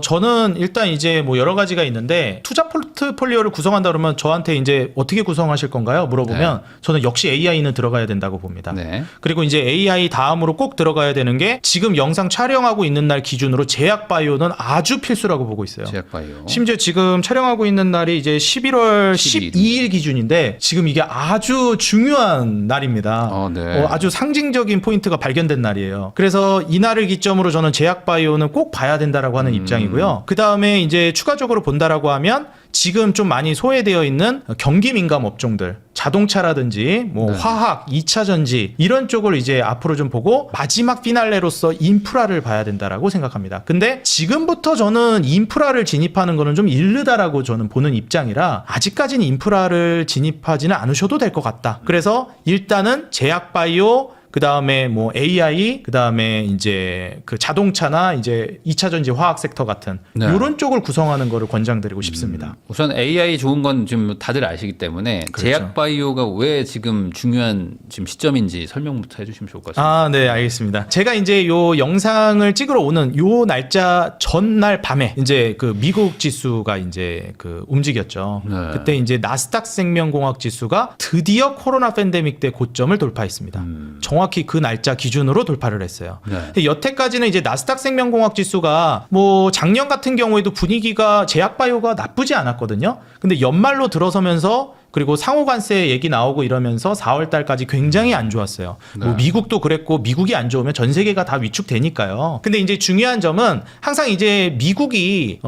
저는 일단 이제 뭐 여러 가지가 있는데 투자 포트폴리오를 구성한다 그러면 저한테 이제 어떻게 구성하실 건가요? 물어보면 저는 역시 AI는 들어가야 된다고 봅니다. 네. 그리고 이제 AI 다음으로 꼭 들어가야 되는 게 지금 영상 촬영하고 있는 날 기준으로 제약바이오는 아주 필수라고 보고 있어요. 제약바이오. 심지어 지금 촬영하고 있는 날이 이제 11월 12일 기준인데 지금 이게 아주 중요한 날입니다. 네. 아주 상징적인 포인트가 발견된 날이에요. 그래서 이 날을 기점으로 저는 제약바이오는 꼭 봐야 된다라고 하는 입장이고요. 그 다음에 이제 추가적으로 본다라고 하면 지금 좀 많이 소외되어 있는 경기 민감 업종들, 자동차라든지 뭐 네. 화학, 2차 전지 이런 쪽을 이제 앞으로 좀 보고 마지막 피날레로서 인프라를 봐야 된다라고 생각합니다. 근데 지금부터 저는 인프라를 진입하는 거는 좀 이르다라고 저는 보는 입장이라 아직까지는 인프라를 진입하지는 않으셔도 될 것 같다. 그래서 일단은 제약바이오 그 다음에 뭐 AI, 그 다음에 이제 그 자동차나 이제 2차 전지 화학 섹터 같은 네. 이런 쪽을 구성하는 거를 권장드리고 싶습니다. 우선 AI 좋은 건 지금 다들 아시기 때문에 그렇죠. 제약바이오가 왜 지금 중요한 지금 시점인지 설명부터 해주시면 좋을 것 같습니다. 네, 알겠습니다. 제가 이제 요 영상을 찍으러 오는 요 날짜 전날 밤에 이제 그 미국 지수가 이제 그 움직였죠. 네. 그때 이제 나스닥 생명공학 지수가 드디어 코로나 팬데믹 때 고점을 돌파했습니다. 정확히 그 날짜 기준으로 돌파를 했어요. 네. 근데 여태까지는 이제 나스닥 생명공학 지수가 뭐 작년 같은 경우에도 분위기가 제약바이오가 나쁘지 않았거든요. 근데 연말로 들어서면서 그리고 상호관세 얘기 나오고 이러면서 4월 달까지 굉장히 안 좋았어요. 뭐 미국도 그랬고 미국이 안 좋으면 전 세계가 다 위축되니까요. 근데 이제 중요한 점은 항상 이제 미국이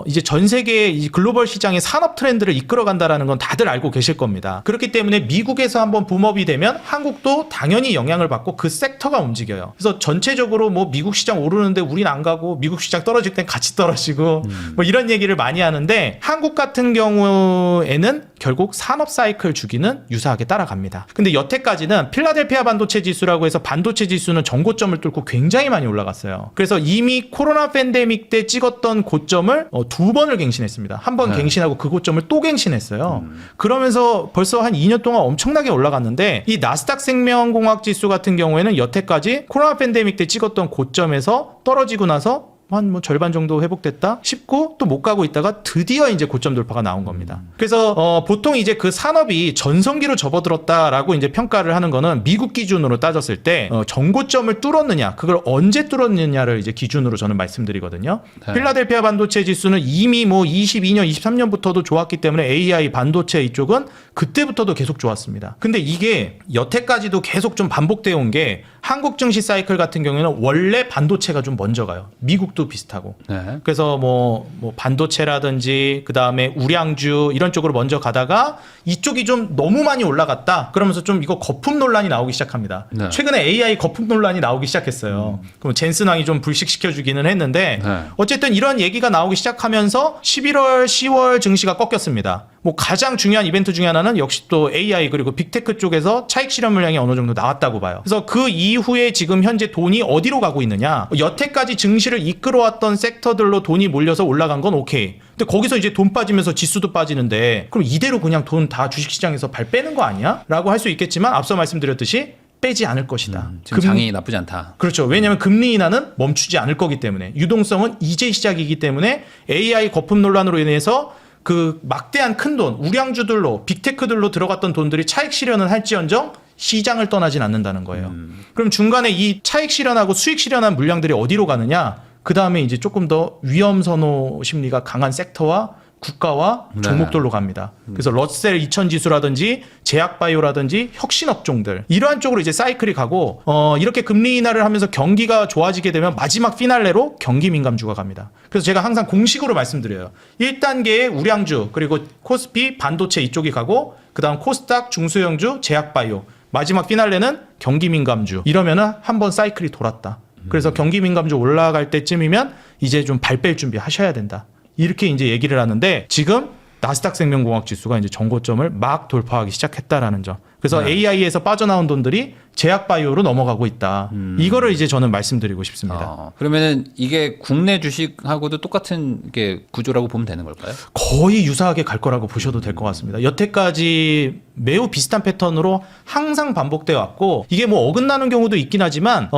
이제 전 세계 이 글로벌 시장의 산업 트렌드를 이끌어간다라는 건 다들 알고 계실 겁니다. 그렇기 때문에 미국에서 한번 붐업이 되면 한국도 당연히 영향을 받고 그 섹터가 움직여요. 그래서 전체적으로 뭐 미국 시장 오르는데 우린 안 가고 미국 시장 떨어질 땐 같이 떨어지고 뭐 이런 얘기를 많이 하는데 한국 같은 경우에는 결국 산업 사이클 주기는 유사하게 따라갑니다. 근데 여태까지는 필라델피아 반도체 지수라고 해서 반도체 지수는 전고점을 뚫고 굉장히 많이 올라갔어요. 그래서 이미 코로나 팬데믹 때 찍었던 고점을 두 번을 갱신했습니다. 한 번 갱신하고 그 고점을 또 갱신했어요. 그러면서 벌써 한 2년 동안 엄청나게 올라갔는데 이 나스닥 생명공학 지수 같은 경우에는 여태까지 코로나 팬데믹 때 찍었던 고점에서 떨어지고 나서 한 뭐 절반 정도 회복됐다 싶고 또 못 가고 있다가 드디어 이제 고점 돌파가 나온 겁니다. 그래서 보통 이제 그 산업이 전성기로 접어들었다라고 이제 평가를 하는 거는 미국 기준으로 따졌을 때 전고점을 뚫었느냐, 그걸 언제 뚫었느냐를 이제 기준으로 저는 말씀드리거든요. 네. 필라델피아 반도체 지수는 이미 뭐 22년, 23년부터도 좋았기 때문에 AI 반도체 이쪽은 그때부터도 계속 좋았습니다. 근데 이게 여태까지도 계속 좀 반복되어 온 게 한국 증시 사이클 같은 경우에는 원래 반도체가 좀 먼저 가요. 미국도 비슷하고. 네. 그래서 뭐 반도체라든지 그 다음에 우량주 이런 쪽으로 먼저 가다가 이쪽이 좀 너무 많이 올라갔다. 그러면서 좀 이거 거품 논란이 나오기 시작합니다. 네. 최근에 AI 거품 논란이 나오기 시작했어요. 그럼 젠슨왕이 좀 불식시켜주기는 했는데 네. 어쨌든 이런 얘기가 나오기 시작하면서 11월, 10월 증시가 꺾였습니다. 뭐 가장 중요한 이벤트 중에 하나는 역시 또 AI 그리고 빅테크 쪽에서 차익 실현 물량이 어느 정도 나왔다고 봐요. 그래서 그 이후에 지금 현재 돈이 어디로 가고 있느냐? 여태까지 증시를 이끌어왔던 섹터들로 돈이 몰려서 올라간 건 오케이. 근데 거기서 이제 돈 빠지면서 지수도 빠지는데 그럼 이대로 그냥 돈 다 주식시장에서 발 빼는 거 아니야? 라고 할 수 있겠지만 앞서 말씀드렸듯이 빼지 않을 것이다. 지금 장이 나쁘지 않다. 그렇죠. 왜냐하면 금리 인하는 멈추지 않을 거기 때문에 유동성은 이제 시작이기 때문에 AI 거품 논란으로 인해서 그 막대한 큰 돈, 우량주들로 빅테크들로 들어갔던 돈들이 차익 실현은 할지언정 시장을 떠나진 않는다는 거예요. 그럼 중간에 이 차익 실현하고 수익 실현한 물량들이 어디로 가느냐? 그 다음에 이제 조금 더 위험 선호 심리가 강한 섹터와 국가와 종목들로 갑니다. 그래서 러셀 2000 지수라든지 제약바이오라든지 혁신업종들 이러한 쪽으로 이제 사이클이 가고 이렇게 금리 인하를 하면서 경기가 좋아지게 되면 마지막 피날레로 경기 민감주가 갑니다. 그래서 제가 항상 공식으로 말씀드려요. 1단계의 우량주 그리고 코스피 반도체 이쪽이 가고 그다음 코스닥 중소형주 제약바이오 마지막 피날레는 경기 민감주 이러면은 한번 사이클이 돌았다. 그래서 경기 민감주 올라갈 때쯤이면 이제 좀 발 뺄 준비 하셔야 된다. 이렇게 이제 얘기를 하는데 지금 나스닥 생명공학 지수가 이제 정고점을 막 돌파하기 시작했다라는 점. 그래서 AI에서 빠져나온 돈들이 제약바이오로 넘어가고 있다. 이거를 이제 저는 말씀드리고 싶습니다. 그러면은 이게 국내 주식하고도 똑같은 게 구조라고 보면 되는 걸까요? 거의 유사하게 갈 거라고 보셔도 될 것 같습니다. 여태까지 매우 비슷한 패턴으로 항상 반복돼 왔고 이게 뭐 어긋나는 경우도 있긴 하지만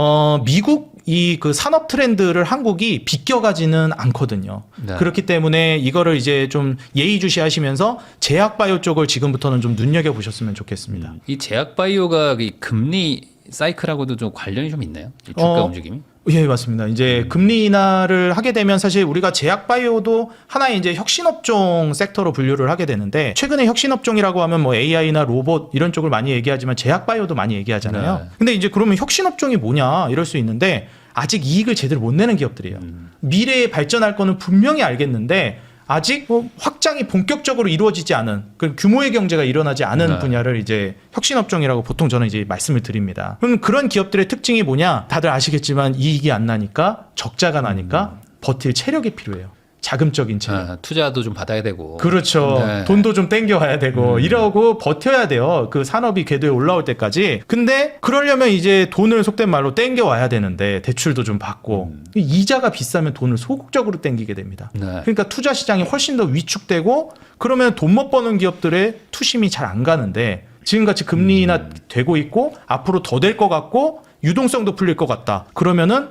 미국 이 그 산업 트렌드를 한국이 비껴가지는 않거든요. 네. 그렇기 때문에 이거를 이제 좀 예의주시하시면서 제약바이오 쪽을 지금부터는 좀 눈여겨 보셨으면 좋겠습니다. 이 제약바이오가 이 금리 사이클하고도 좀 관련이 좀 있나요? 이 주가 움직임이? 예, 맞습니다. 이제 금리 인하를 하게 되면 사실 우리가 제약바이오도 하나의 이제 혁신업종 섹터로 분류를 하게 되는데 최근에 혁신업종이라고 하면 뭐 AI나 로봇 이런 쪽을 많이 얘기하지만 제약바이오도 많이 얘기하잖아요. 네. 근데 이제 그러면 혁신업종이 뭐냐 이럴 수 있는데 아직 이익을 제대로 못 내는 기업들이에요. 미래에 발전할 거는 분명히 알겠는데 아직 확장이 본격적으로 이루어지지 않은 그 규모의 경제가 일어나지 않은 네. 분야를 이제 혁신업종이라고 보통 저는 이제 말씀을 드립니다. 그럼 그런 기업들의 특징이 뭐냐? 다들 아시겠지만 이익이 안 나니까 적자가 나니까 버틸 체력이 필요해요. 자금적인 체력. 투자도 좀 받아야 되고. 그렇죠. 네. 돈도 좀 땡겨와야 되고 이러고 버텨야 돼요. 그 산업이 궤도에 올라올 때까지. 근데 그러려면 이제 돈을 속된 말로 땡겨와야 되는데 대출도 좀 받고 이자가 비싸면 돈을 소극적으로 땡기게 됩니다. 네. 그러니까 투자 시장이 훨씬 더 위축되고 그러면 돈 못 버는 기업들의 투심이 잘 안 가는데 지금같이 금리 인하 되고 있고 앞으로 더 될 것 같고 유동성도 풀릴 것 같다. 그러면은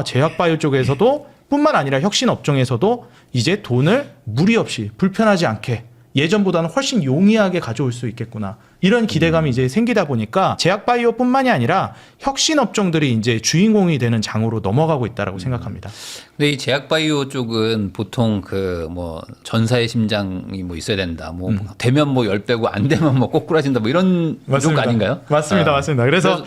제약바이오 쪽에서도 뿐만 아니라 혁신 업종에서도 이제 돈을 무리 없이 불편하지 않게 예전보다는 훨씬 용이하게 가져올 수 있겠구나. 이런 기대감이 이제 생기다 보니까 제약바이오뿐만이 아니라 혁신 업종들이 이제 주인공이 되는 장으로 넘어가고 있다라고 생각합니다. 근데 이 제약바이오 쪽은 보통 그 뭐 전사의 심장이 뭐 있어야 된다. 뭐 되면 뭐 10배고 안 되면 뭐 꼬꾸라진다. 뭐 이런 쪽 아닌가요? 맞습니다. 맞습니다. 그래서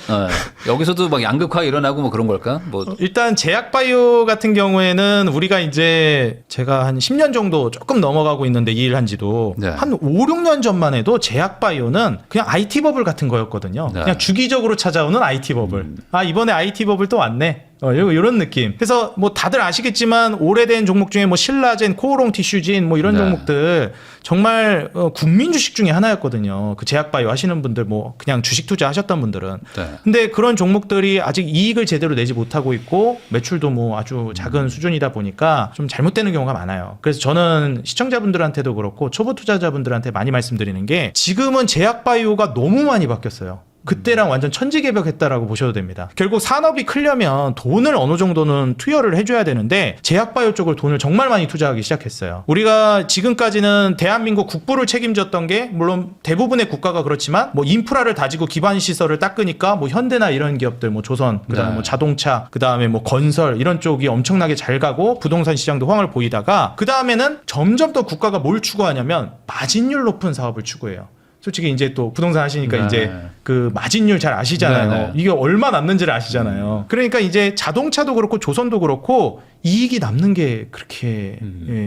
여기서도 막 양극화 일어나고 뭐 그런 걸까? 뭐 일단 제약바이오 같은 경우에는 우리가 이제 제가 한 10년 정도 조금 넘어가고 있는데 이 일 한지도 네. 한 5, 6년 전만 해도 제약바이오는 그냥 IT 버블 같은 거였거든요. 네. 그냥 주기적으로 찾아오는 IT 버블. 이번에 IT 버블 또 왔네. 이런 느낌. 그래서 뭐 다들 아시겠지만 오래된 종목 중에 뭐 신라젠, 코오롱 티슈진 뭐 이런 네. 종목들 정말 국민 주식 중에 하나였거든요. 그 제약바이오 하시는 분들 뭐 그냥 주식 투자하셨던 분들은. 네. 근데 그런 종목들이 아직 이익을 제대로 내지 못하고 있고 매출도 뭐 아주 작은 수준이다 보니까 좀 잘못되는 경우가 많아요. 그래서 저는 시청자분들한테도 그렇고 초보 투자자분들한테 많이 말씀드리는 게 지금은 제약바이오가 너무 많이 바뀌었어요. 그때랑 완전 천지개벽했다라고 보셔도 됩니다. 결국 산업이 크려면 돈을 어느 정도는 투여를 해줘야 되는데 제약바이오 쪽을 돈을 정말 많이 투자하기 시작했어요. 우리가 지금까지는 대한민국 국부를 책임졌던 게 물론 대부분의 국가가 그렇지만 뭐 인프라를 다지고 기반 시설을 닦으니까 뭐 현대나 이런 기업들 뭐 조선 그다음에 네. 뭐 자동차 그다음에 뭐 건설 이런 쪽이 엄청나게 잘 가고 부동산 시장도 황을 보이다가 그다음에는 점점 더 국가가 뭘 추구하냐면 마진율 높은 사업을 추구해요. 솔직히 이제 또 부동산 하시니까 네. 이제 그 마진율 잘 아시잖아요. 네, 네. 이게 얼마 남는지를 아시잖아요. 그러니까 이제 자동차도 그렇고 조선도 그렇고 이익이 남는 게 그렇게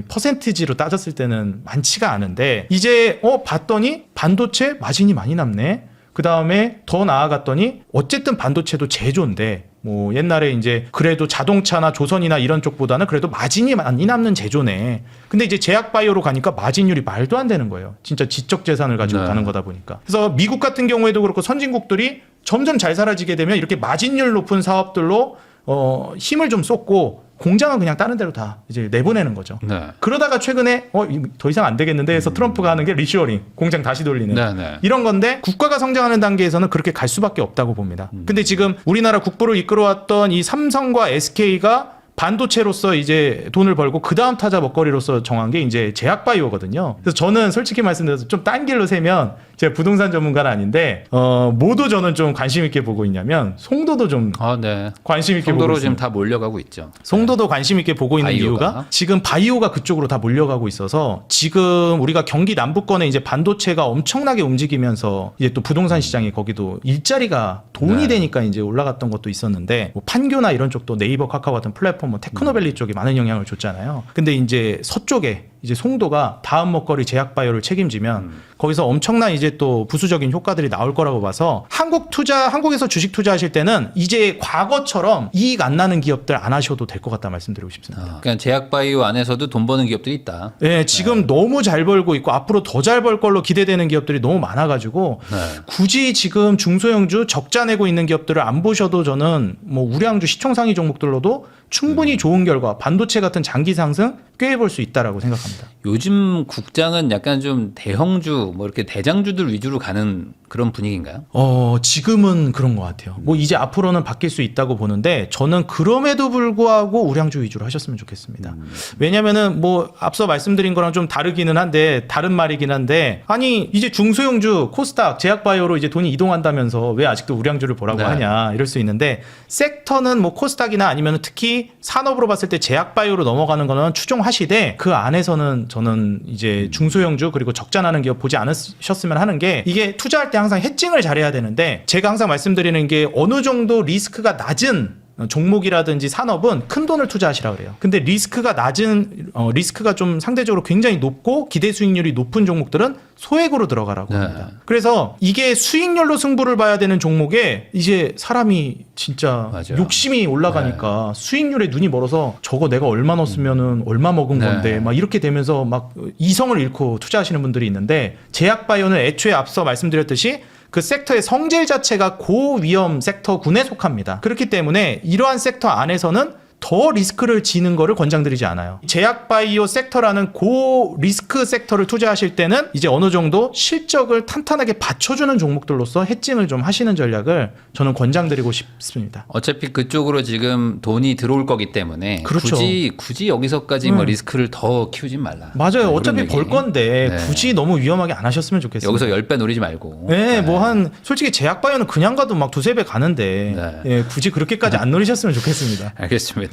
퍼센티지로 따졌을 때는 많지가 않은데 이제 봤더니 반도체 마진이 많이 남네. 그 다음에 더 나아갔더니 어쨌든 반도체도 제조인데 뭐 옛날에 이제 그래도 자동차나 조선이나 이런 쪽보다는 그래도 마진이 많이 남는 제조네. 근데 이제 제약바이오로 가니까 마진율이 말도 안 되는 거예요. 진짜 지적 재산을 가지고 네. 가는 거다 보니까. 그래서 미국 같은 경우에도 그렇고 선진국들이 점점 잘 살아지게 되면 이렇게 마진율 높은 사업들로 힘을 좀 쏟고 공장은 그냥 다른 데로 다 이제 내보내는 거죠. 네. 그러다가 최근에 더 이상 안 되겠는데 해서 트럼프가 하는 게 리쇼어링, 공장 다시 돌리는 네, 네. 이런 건데 국가가 성장하는 단계에서는 그렇게 갈 수밖에 없다고 봅니다. 근데 지금 우리나라 국부를 이끌어왔던 이 삼성과 SK가 반도체로서 이제 돈을 벌고 그 다음 타자 먹거리로서 정한 게 이제 제약바이오거든요. 그래서 저는 솔직히 말씀드려서 좀 딴 길로 세면 제가 부동산 전문가는 아닌데 뭐도 저는 좀 관심 있게 보고 있냐면 송도도 좀 네. 관심 있게 보고 송도로 있습니다. 지금 다 몰려가고 있죠. 송도도 관심 있게 보고 있는 바이오가. 이유가 지금 바이오가 그쪽으로 다 몰려가고 있어서 지금 우리가 경기 남부권에 이제 반도체가 엄청나게 움직이면서 이제 또 부동산 시장이 거기도 일자리가 돈이 네. 되니까 이제 올라갔던 것도 있었는데 뭐 판교나 이런 쪽도 네이버 카카오 같은 플랫폼 뭐 테크노밸리 쪽에 많은 영향을 줬잖아요. 근데 이제 서쪽에 이제 송도가 다음 먹거리 제약바이오를 책임지면 거기서 엄청난 이제 또 부수적인 효과들이 나올 거라고 봐서 한국에서 주식 투자하실 때는 이제 과거처럼 이익 안 나는 기업들 안 하셔도 될 것 같다 말씀드리고 싶습니다. 그냥 제약바이오 안에서도 돈 버는 기업들이 있다. 네, 지금 너무 잘 벌고 있고 앞으로 더 잘 벌 걸로 기대되는 기업들이 너무 많아가지고 굳이 지금 중소형주 적자 내고 있는 기업들을 안 보셔도 저는 뭐 우량주 시총상위 종목들로도 충분히 좋은 결과, 반도체 같은 장기 상승 꾀해볼 수 있다라고 생각합니다. 요즘 국장은 약간 좀 대형주, 뭐 이렇게 대장주들 위주로 가는 그런 분위기인가요? 지금은 그런 것 같아요. 뭐 이제 앞으로는 바뀔 수 있다고 보는데 저는 그럼에도 불구하고 우량주 위주로 하셨으면 좋겠습니다. 왜냐면은 뭐 앞서 말씀드린 거랑 좀 다르기는 한데 다른 말이긴 한데 아니 이제 중소형주 코스닥 제약바이오로 이제 돈이 이동한다면서 왜 아직도 우량주를 보라고 하냐 이럴 수 있는데 섹터는 뭐 코스닥이나 아니면 특히 산업으로 봤을 때 제약바이오로 넘어가는 거는 추종하시되 그 안에서는 저는 이제 중소형주 그리고 적자 나는 기업 보지 않으셨으면 하는 게 이게 투자할 때 항상 헤징을 잘해야 되는데 제가 항상 말씀드리는 게 어느 정도 리스크가 낮은 종목이라든지 산업은 큰 돈을 투자하시라 그래요. 근데 리스크가 좀 상대적으로 굉장히 높고 기대 수익률이 높은 종목들은 소액으로 들어가라고 합니다. 그래서 이게 수익률로 승부를 봐야 되는 종목에 이제 사람이 진짜 욕심이 올라가니까 수익률에 눈이 멀어서 저거 내가 얼마 넣었으면은 얼마 먹은 건데 막 이렇게 되면서 막 이성을 잃고 투자하시는 분들이 있는데 제약바이오는 애초에 앞서 말씀드렸듯이 그 섹터의 성질 자체가 고위험 섹터군에 속합니다. 그렇기 때문에 이러한 섹터 안에서는 더 리스크를 지는 거를 권장드리지 않아요. 제약바이오 섹터라는 고리스크 섹터를 투자하실 때는 이제 어느 정도 실적을 탄탄하게 받쳐주는 종목들로서 헤징을 좀 하시는 전략을 저는 권장드리고 싶습니다. 어차피 그쪽으로 지금 돈이 들어올 거기 때문에 그렇죠. 굳이 여기서까지 뭐 리스크를 더 키우진 말라. 맞아요. 어차피 벌 건데 네. 굳이 너무 위험하게 안 하셨으면 좋겠어요. 여기서 10배 노리지 말고. 네, 뭐 솔직히 제약바이오는 그냥 가도 막 두세 배 가는데 예, 굳이 그렇게까지 안 노리셨으면 좋겠습니다. 알겠습니다.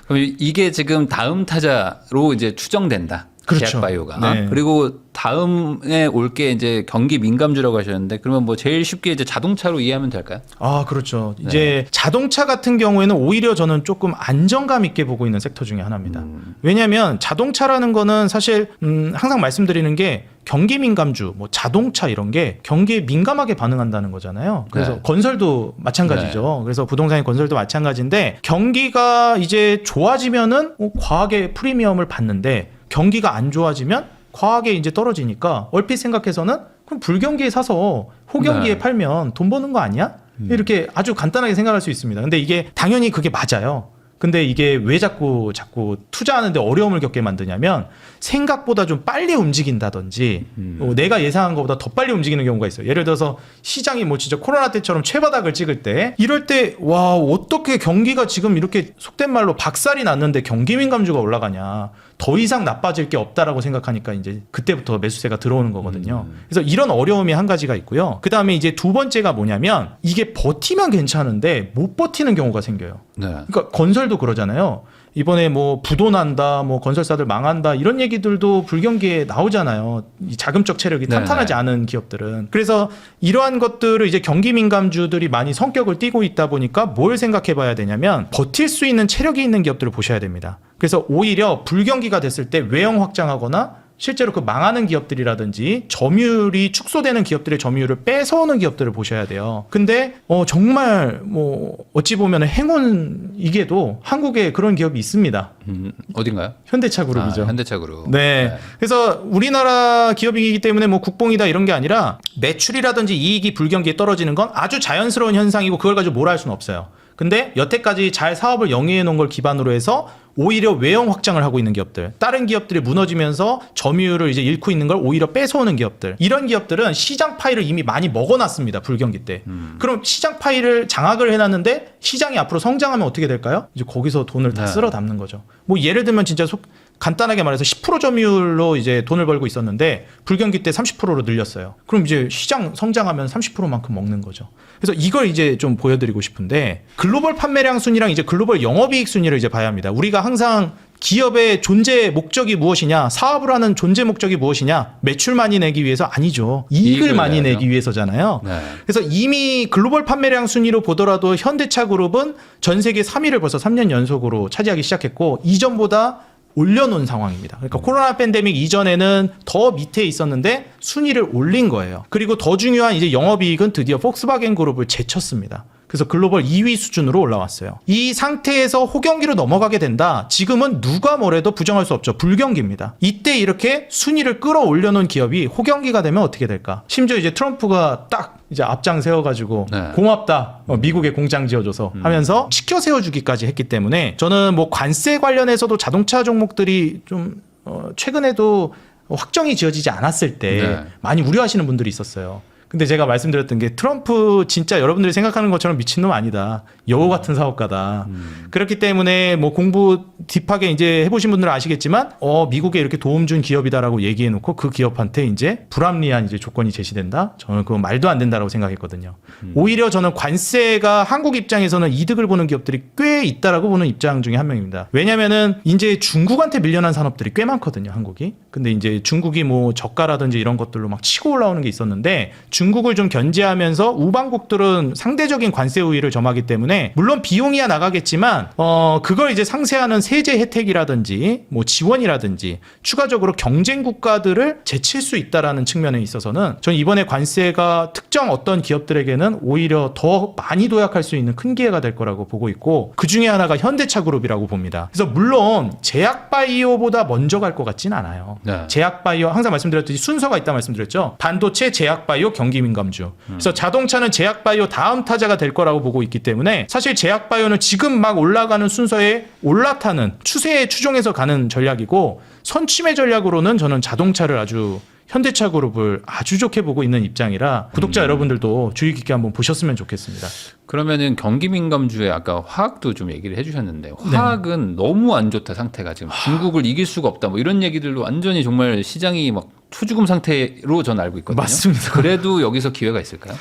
그럼 이게 지금 다음 타자로 이제 추정된다. 그렇죠. 제약바이오가. 네. 그리고 다음에 올 게 이제 경기 민감주라고 하셨는데 그러면 뭐 제일 쉽게 이제 자동차로 이해하면 될까요? 아, 그렇죠. 이제 자동차 같은 경우에는 오히려 저는 조금 안정감 있게 보고 있는 섹터 중에 하나입니다. 왜냐하면 자동차라는 거는 사실 항상 말씀드리는 게 경기 민감주, 뭐 자동차 이런 게 경기에 민감하게 반응한다는 거잖아요. 그래서 건설도 마찬가지죠. 그래서 부동산의 건설도 마찬가지인데 경기가 이제 좋아지면은 과하게 프리미엄을 받는데 경기가 안 좋아지면 과하게 이제 떨어지니까 얼핏 생각해서는 그럼 불경기에 사서 호경기에 팔면 돈 버는 거 아니야? 이렇게 아주 간단하게 생각할 수 있습니다. 근데 이게 당연히 그게 맞아요. 근데 이게 왜 자꾸 투자하는데 어려움을 겪게 만드냐면 생각보다 좀 빨리 움직인다든지 내가 예상한 것보다 더 빨리 움직이는 경우가 있어요. 예를 들어서 시장이 뭐 진짜 코로나 때처럼 최바닥을 찍을 때 이럴 때 와 어떻게 경기가 지금 이렇게 속된 말로 박살이 났는데 경기 민감주가 올라가냐. 더 이상 나빠질 게 없다라고 생각하니까 이제 그때부터 매수세가 들어오는 거거든요. 그래서 이런 어려움이 한 가지가 있고요. 그 다음에 이제 두 번째가 뭐냐면 이게 버티면 괜찮은데 못 버티는 경우가 생겨요. 그러니까 건설도 그러잖아요. 이번에 뭐 부도 난다, 뭐 건설사들 망한다 이런 얘기들도 불경기에 나오잖아요. 이 자금적 체력이 탄탄하지 않은 기업들은. 그래서 이러한 것들을 이제 경기 민감주들이 많이 성격을 띠고 있다 보니까 뭘 생각해 봐야 되냐면 버틸 수 있는 체력이 있는 기업들을 보셔야 됩니다. 그래서 오히려 불경기가 됐을 때 외형 확장하거나 실제로 그 망하는 기업들이라든지 점유율이 축소되는 기업들의 점유율을 뺏어오는 기업들을 보셔야 돼요. 근데 정말 뭐 어찌 보면 행운이게도 한국에 그런 기업이 있습니다. 어딘가요? 현대차 그룹이죠. 현대차 그룹. 네. 그래서 우리나라 기업이기 때문에 뭐 국뽕이다 이런 게 아니라 매출이라든지 이익이 불경기에 떨어지는 건 아주 자연스러운 현상이고 그걸 가지고 뭐라 할 수는 없어요. 근데 여태까지 잘 사업을 영위해 놓은 걸 기반으로 해서 오히려 외형 확장을 하고 있는 기업들, 다른 기업들이 무너지면서 점유율을 이제 잃고 있는 걸 오히려 뺏어오는 기업들, 이런 기업들은 시장 파이를 이미 많이 먹어놨습니다. 불경기 때. 그럼 시장 파이를 장악을 해놨는데 시장이 앞으로 성장하면 어떻게 될까요? 이제 거기서 돈을 다 쓸어 담는 거죠. 뭐 예를 들면 진짜 간단하게 말해서 10% 점유율로 이제 돈을 벌고 있었는데 불경기 때 30%로 늘렸어요. 그럼 이제 시장 성장하면 30%만큼 먹는 거죠. 그래서 이걸 이제 좀 보여드리고 싶은데 글로벌 판매량 순위랑 이제 글로벌 영업이익 순위를 이제 봐야 합니다. 우리가 항상 기업의 존재 목적이 무엇이냐, 사업을 하는 존재 목적이 무엇이냐, 매출 많이 내기 위해서 아니죠. 이익을 많이 내기 위해서잖아요. 그래서 이미 글로벌 판매량 순위로 보더라도 현대차 그룹은 전 세계 3위를 벌써 3년 연속으로 차지하기 시작했고 이전보다 올려놓은 상황입니다. 그러니까 코로나 팬데믹 이전에는 더 밑에 있었는데 순위를 올린 거예요. 그리고 더 중요한 이제 영업이익은 드디어 폭스바겐 그룹을 제쳤습니다. 그래서 글로벌 2위 수준으로 올라왔어요. 이 상태에서 호경기로 넘어가게 된다. 지금은 누가 뭐래도 부정할 수 없죠. 불경기입니다. 이때 이렇게 순위를 끌어올려놓은 기업이 호경기가 되면 어떻게 될까? 심지어 이제 트럼프가 딱 이제 앞장 세워가지고 네. 고맙다. 미국에 공장 지어줘서 하면서 시켜 세워주기까지 했기 때문에 저는 뭐 관세 관련해서도 자동차 종목들이 좀 최근에도 확정이 지어지지 않았을 때 네. 많이 우려하시는 분들이 있었어요. 근데 제가 말씀드렸던 게 트럼프 진짜 여러분들이 생각하는 것처럼 미친놈 아니다. 여우 같은 사업가다. 그렇기 때문에 뭐 공부 딥하게 이제 해보신 분들은 아시겠지만 미국에 이렇게 도움 준 기업이다라고 얘기해놓고 그 기업한테 이제 불합리한 이제 조건이 제시된다. 저는 그건 말도 안 된다라고 생각했거든요. 오히려 저는 관세가 한국 입장에서는 이득을 보는 기업들이 꽤 있다라고 보는 입장 중에 한 명입니다. 왜냐면은 이제 중국한테 밀려난 산업들이 꽤 많거든요, 한국이. 근데 이제 중국이 뭐 저가라든지 이런 것들로 막 치고 올라오는 게 있었는데 중국을 좀 견제하면서 우방국들은 상대적인 관세 우위를 점하기 때문에 물론 비용이야 나가겠지만 그걸 이제 상쇄하는 세제 혜택이라든지 뭐 지원이라든지 추가적으로 경쟁 국가들을 제칠 수 있다라는 측면에 있어서는 저는 이번에 관세가 특정 어떤 기업들에게는 오히려 더 많이 도약할 수 있는 큰 기회가 될 거라고 보고 있고 그 중에 하나가 현대차 그룹이라고 봅니다. 그래서 물론 제약바이오보다 먼저 갈 것 같진 않아요. 네. 제약바이오 항상 말씀드렸듯이 순서가 있다 말씀드렸죠. 반도체, 제약바이오, 경기민감주. 그래서 자동차는 제약바이오 다음 타자가 될 거라고 보고 있기 때문에 사실 제약바이오는 지금 막 올라가는 순서에 올라타는 추세에 추종해서 가는 전략이고 선취매 전략으로는 저는 자동차를 아주 현대차 그룹을 아주 좋게 보고 있는 입장이라 구독자 여러분들도 주의 깊게 한번 보셨으면 좋겠습니다. 그러면은 경기민감주에 아까 화학도 좀 얘기를 해주셨는데 화학은 너무 안 좋다 상태가 지금 중국을 이길 수가 없다 뭐 이런 얘기들로 완전히 정말 시장이 막 초죽음 상태로 전 알고 있거든요. 맞습니다. 그래도 여기서 기회가 있을까요?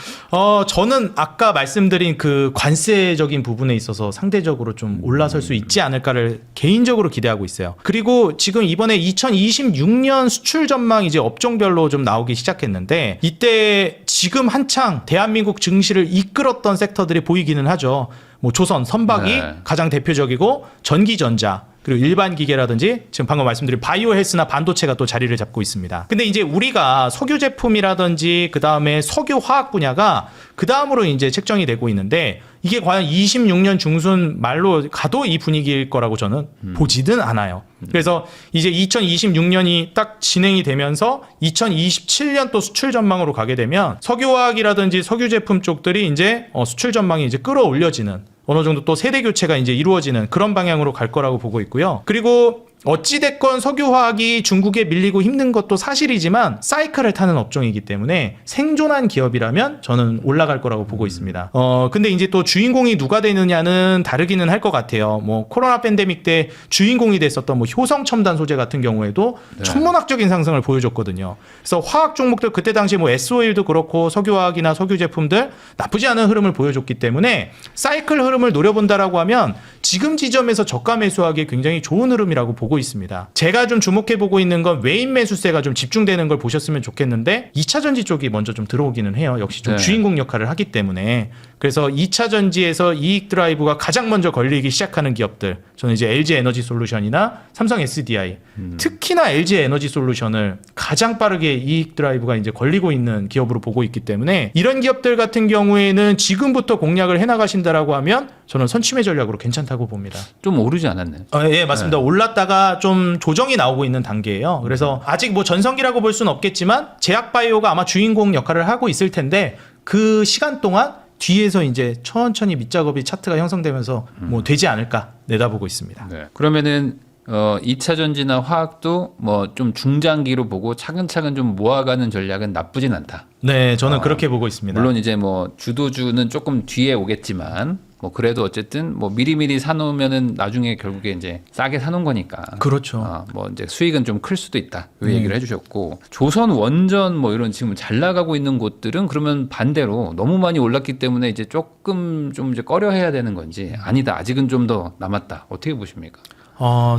저는 아까 말씀드린 그 관세적인 부분에 있어서 상대적으로 좀 올라설 수 있지 않을까를 개인적으로 기대하고 있어요. 그리고 지금 이번에 2026년 수출 전망 이제 업종별로 좀 나오기 시작했는데 이때 지금 한창 대한민국 증시를 이끌었던 섹터들이 보이기는 하죠. 뭐 조선, 선박이 네. 가장 대표적이고 전기전자 그리고 일반 기계라든지 지금 방금 말씀드린 바이오 헬스나 반도체가 또 자리를 잡고 있습니다. 근데 이제 우리가 석유 제품이라든지 그 다음에 석유 화학 분야가 그 다음으로 이제 책정이 되고 있는데 이게 과연 26년 중순 말로 가도 이 분위기일 거라고 저는 보지는 않아요. 그래서 이제 2026년이 딱 진행이 되면서 2027년 또 수출 전망으로 가게 되면 석유화학이라든지 석유 제품 쪽들이 이제 수출 전망이 이제 끌어올려지는 어느 정도 또 세대 교체가 이제 이루어지는 그런 방향으로 갈 거라고 보고 있고요. 그리고 어찌됐건 석유화학이 중국에 밀리고 힘든 것도 사실이지만 사이클을 타는 업종이기 때문에 생존한 기업이라면 저는 올라갈 거라고 보고 있습니다. 근데 이제 또 주인공이 누가 되느냐는 다르기는 할 것 같아요. 뭐 코로나 팬데믹 때 주인공이 됐었던 뭐 효성 첨단 소재 같은 경우에도 네. 천문학적인 상승을 보여줬거든요. 그래서 화학 종목들 그때 당시 뭐 S-오일도 그렇고 석유화학이나 석유 제품들 나쁘지 않은 흐름을 보여줬기 때문에 사이클 흐름을 노려본다라고 하면 지금 지점에서 저가 매수하기에 굉장히 좋은 흐름이라고 보고 있습니다. 제가 좀 주목해 보고 있는 건 외인 매수세가 좀 집중되는 걸 보셨으면 좋겠는데 2차 전지 쪽이 먼저 좀 들어오기는 해요. 역시 좀 네. 주인공 역할을 하기 때문에 그래서 2차 전지에서 이익 드라이브가 가장 먼저 걸리기 시작하는 기업들 저는 이제 LG 에너지 솔루션이나 삼성 SDI 특히나 LG 에너지 솔루션을 가장 빠르게 이익 드라이브가 이제 걸리고 있는 기업으로 보고 있기 때문에 이런 기업들 같은 경우에는 지금부터 공략을 해나가신다라고 하면 저는 선취매 전략으로 괜찮다고 봅니다. 좀 오르지 않았나요? 예, 맞습니다. 올랐다가 좀 조정이 나오고 있는 단계예요. 그래서 아직 뭐 전성기라고 볼 수는 없겠지만 제약바이오가 아마 주인공 역할을 하고 있을 텐데 그 시간 동안 뒤에서 이제 천천히 밑작업이 차트가 형성되면서 뭐 되지 않을까 내다보고 있습니다. 네. 그러면은 2차 전지나 화학도 뭐 좀 중장기로 보고 차근차근 좀 모아가는 전략은 나쁘진 않다. 네, 저는 그렇게 보고 있습니다. 물론 이제 뭐 주도주는 조금 뒤에 오겠지만 뭐 그래도 어쨌든 뭐 미리미리 사놓으면은 나중에 결국에 이제 싸게 사놓은 거니까. 그렇죠. 뭐 이제 수익은 좀 클 수도 있다. 이 얘기를 해주셨고 조선 원전 뭐 이런 지금 잘 나가고 있는 곳들은 그러면 반대로 너무 많이 올랐기 때문에 이제 조금 좀 이제 꺼려해야 되는 건지 아니다. 아직은 좀 더 남았다. 어떻게 보십니까?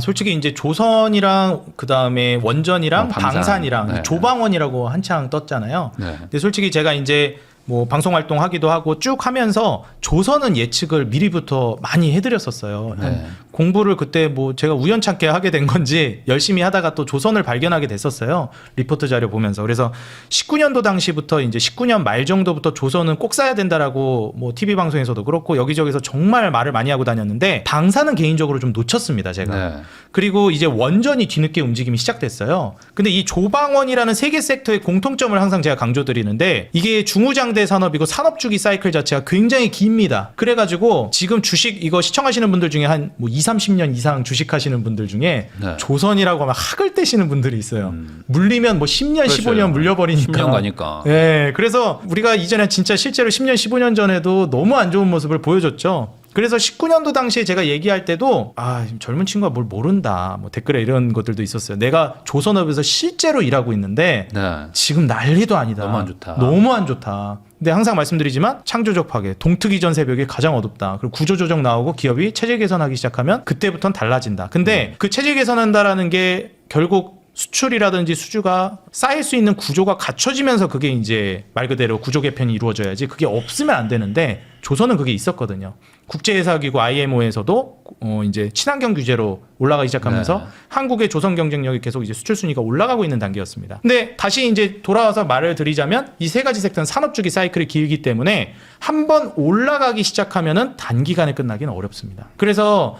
솔직히 이제 조선이랑 그 다음에 원전이랑 방산. 방산이랑 네. 조방원이라고 한창 떴잖아요. 네. 근데 솔직히 제가 이제 뭐 방송 활동하기도 하고 쭉 하면서 조선은 예측을 미리부터 많이 해드렸었어요. 네. 한 공부를 그때 뭐 제가 우연찮게 하게 된 건지 열심히 하다가 또 조선을 발견하게 됐었어요. 리포트 자료 보면서. 그래서 19년도 당시부터 이제 19년 말 정도부터 조선은 꼭 사야 된다라고 뭐 TV 방송에서도 그렇고 여기저기서 정말 말을 많이 하고 다녔는데 방사는 개인적으로 좀 놓쳤습니다, 제가. 네. 그리고 이제 원전이 뒤늦게 움직임이 시작됐어요. 근데 이 조방원이라는 세 개 섹터의 공통점을 항상 제가 강조드리는데 이게 중후장대 산업이고 산업주기 사이클 자체가 굉장히 깁니다. 그래가지고 지금 주식 이거 시청하시는 분들 중에 한 뭐 20, 30년 이상 주식하시는 분들 중에 네. 조선이라고 하면 학을 떼시는 분들이 있어요. 물리면 뭐 10년, 그렇죠. 15년 물려버리니까. 10년 가니까. 네, 그래서 우리가 이전에 진짜 실제로 10년, 15년 전에도 너무 안 좋은 모습을 보여줬죠. 그래서 19년도 당시에 제가 얘기할 때도 젊은 친구가 뭘 모른다 뭐 댓글에 이런 것들도 있었어요. 내가 조선업에서 실제로 일하고 있는데 네. 지금 난리도 아니다. 너무 안 좋다. 너무 안 좋다. 근데 항상 말씀드리지만 창조적 파괴, 동트기 이전 새벽이 가장 어둡다. 그리고 구조조정 나오고 기업이 체질 개선하기 시작하면 그때부터는 달라진다. 근데 그 체질 개선한다라는 게 결국 수출이라든지 수주가 쌓일 수 있는 구조가 갖춰지면서 그게 이제 말 그대로 구조 개편이 이루어져야지 그게 없으면 안 되는데 조선은 그게 있었거든요. 국제회사기구 IMO에서도 이제 친환경 규제로 올라가기 시작하면서 네. 한국의 조선 경쟁력이 계속 이제 수출 순위가 올라가고 있는 단계였습니다. 근데 다시 이제 돌아와서 말을 드리자면 이 세 가지 섹터는 산업주기 사이클이 길기 때문에 한번 올라가기 시작하면은 단기간에 끝나기는 어렵습니다. 그래서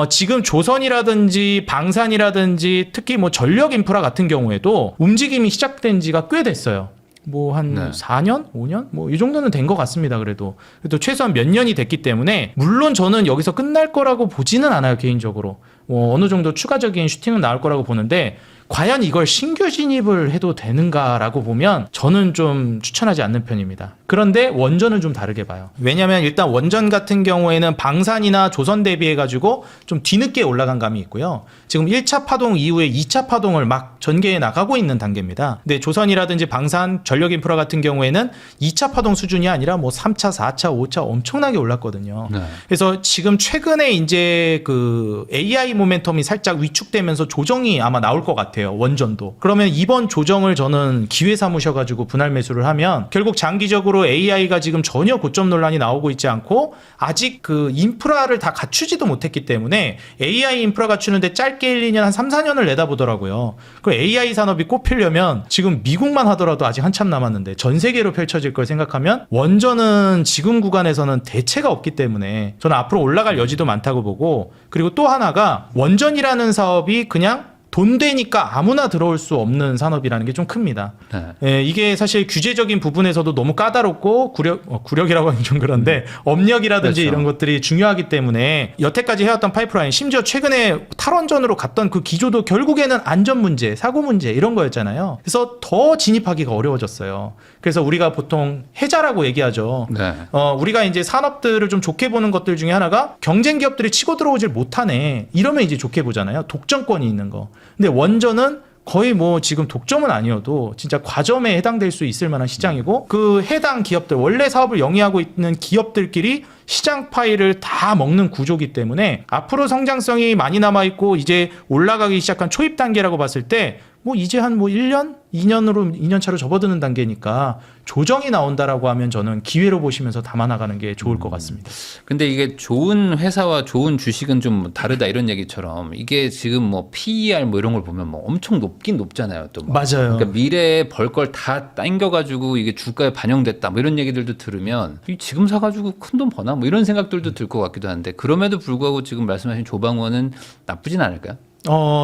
지금 조선이라든지 방산이라든지 특히 뭐 전력 인프라 같은 경우에도 움직임이 시작된 지가 꽤 됐어요. 뭐 한 네. 4년? 5년? 뭐 이 정도는 된 것 같습니다. 그래도 최소한 몇 년이 됐기 때문에 물론 저는 여기서 끝날 거라고 보지는 않아요. 개인적으로. 어느 정도 추가적인 슈팅은 나올 거라고 보는데 과연 이걸 신규 진입을 해도 되는가라고 보면 저는 좀 추천하지 않는 편입니다. 그런데 원전은 좀 다르게 봐요. 왜냐하면 일단 원전 같은 경우에는 방산이나 조선 대비해가지고 좀 뒤늦게 올라간 감이 있고요. 지금 1차 파동 이후에 2차 파동을 막 전개해 나가고 있는 단계입니다. 근데 조선이라든지 방산, 전력 인프라 같은 경우에는 2차 파동 수준이 아니라 뭐 3차, 4차, 5차 엄청나게 올랐거든요. 네. 그래서 지금 최근에 이제 그 AI 모멘텀이 살짝 위축되면서 조정이 아마 나올 것 같아요. 원전도. 그러면 이번 조정을 저는 기회 삼으셔가지고 분할 매수를 하면 결국 장기적으로 AI가 지금 전혀 고점 논란이 나오고 있지 않고 아직 그 인프라를 다 갖추지도 못했기 때문에 AI 인프라 갖추는데 짧게 1, 2년 한 3, 4년을 내다보더라고요. 그 AI 산업이 꼽히려면 지금 미국만 하더라도 아직 한참 남았는데 전 세계로 펼쳐질 걸 생각하면 원전은 지금 구간에서는 대체가 없기 때문에 저는 앞으로 올라갈 여지도 많다고 보고 그리고 또 하나가 원전이라는 사업이 그냥 돈 되니까 아무나 들어올 수 없는 산업이라는 게 좀 큽니다. 네. 예, 이게 사실 규제적인 부분에서도 너무 까다롭고 구력이라고 하긴 좀 그런데 업력이라든지 그렇죠. 이런 것들이 중요하기 때문에 여태까지 해왔던 파이프라인 심지어 최근에 탈원전으로 갔던 그 기조도 결국에는 안전 문제, 사고 문제 이런 거였잖아요. 그래서 더 진입하기가 어려워졌어요. 그래서 우리가 보통 해자라고 얘기하죠. 네. 우리가 이제 산업들을 좀 좋게 보는 것들 중에 하나가 경쟁 기업들이 치고 들어오질 못하네. 이러면 이제 좋게 보잖아요. 독점권이 있는 거. 근데 원전은 거의 뭐 지금 독점은 아니어도 진짜 과점에 해당될 수 있을 만한 시장이고 그 해당 기업들 원래 사업을 영위하고 있는 기업들끼리 시장 파이를 다 먹는 구조기 때문에 앞으로 성장성이 많이 남아있고 이제 올라가기 시작한 초입 단계라고 봤을 때 뭐 이제 한 뭐 1년? 2년 차로 접어드는 단계니까 조정이 나온다라고 하면 저는 기회로 보시면서 담아나가는 게 좋을 것 같습니다. 근데 이게 좋은 회사와 좋은 주식은 좀 다르다 이런 얘기처럼 이게 지금 뭐 PER 뭐 이런 걸 보면 뭐 엄청 높긴 높잖아요. 또 뭐. 맞아요. 그러니까 미래에 벌 걸 다 땡겨가지고 이게 주가에 반영됐다 뭐 이런 얘기들도 들으면 지금 사가지고 큰 돈 버나 뭐 이런 생각들도 들 것 같기도 한데 그럼에도 불구하고 지금 말씀하신 조방원은 나쁘진 않을까요?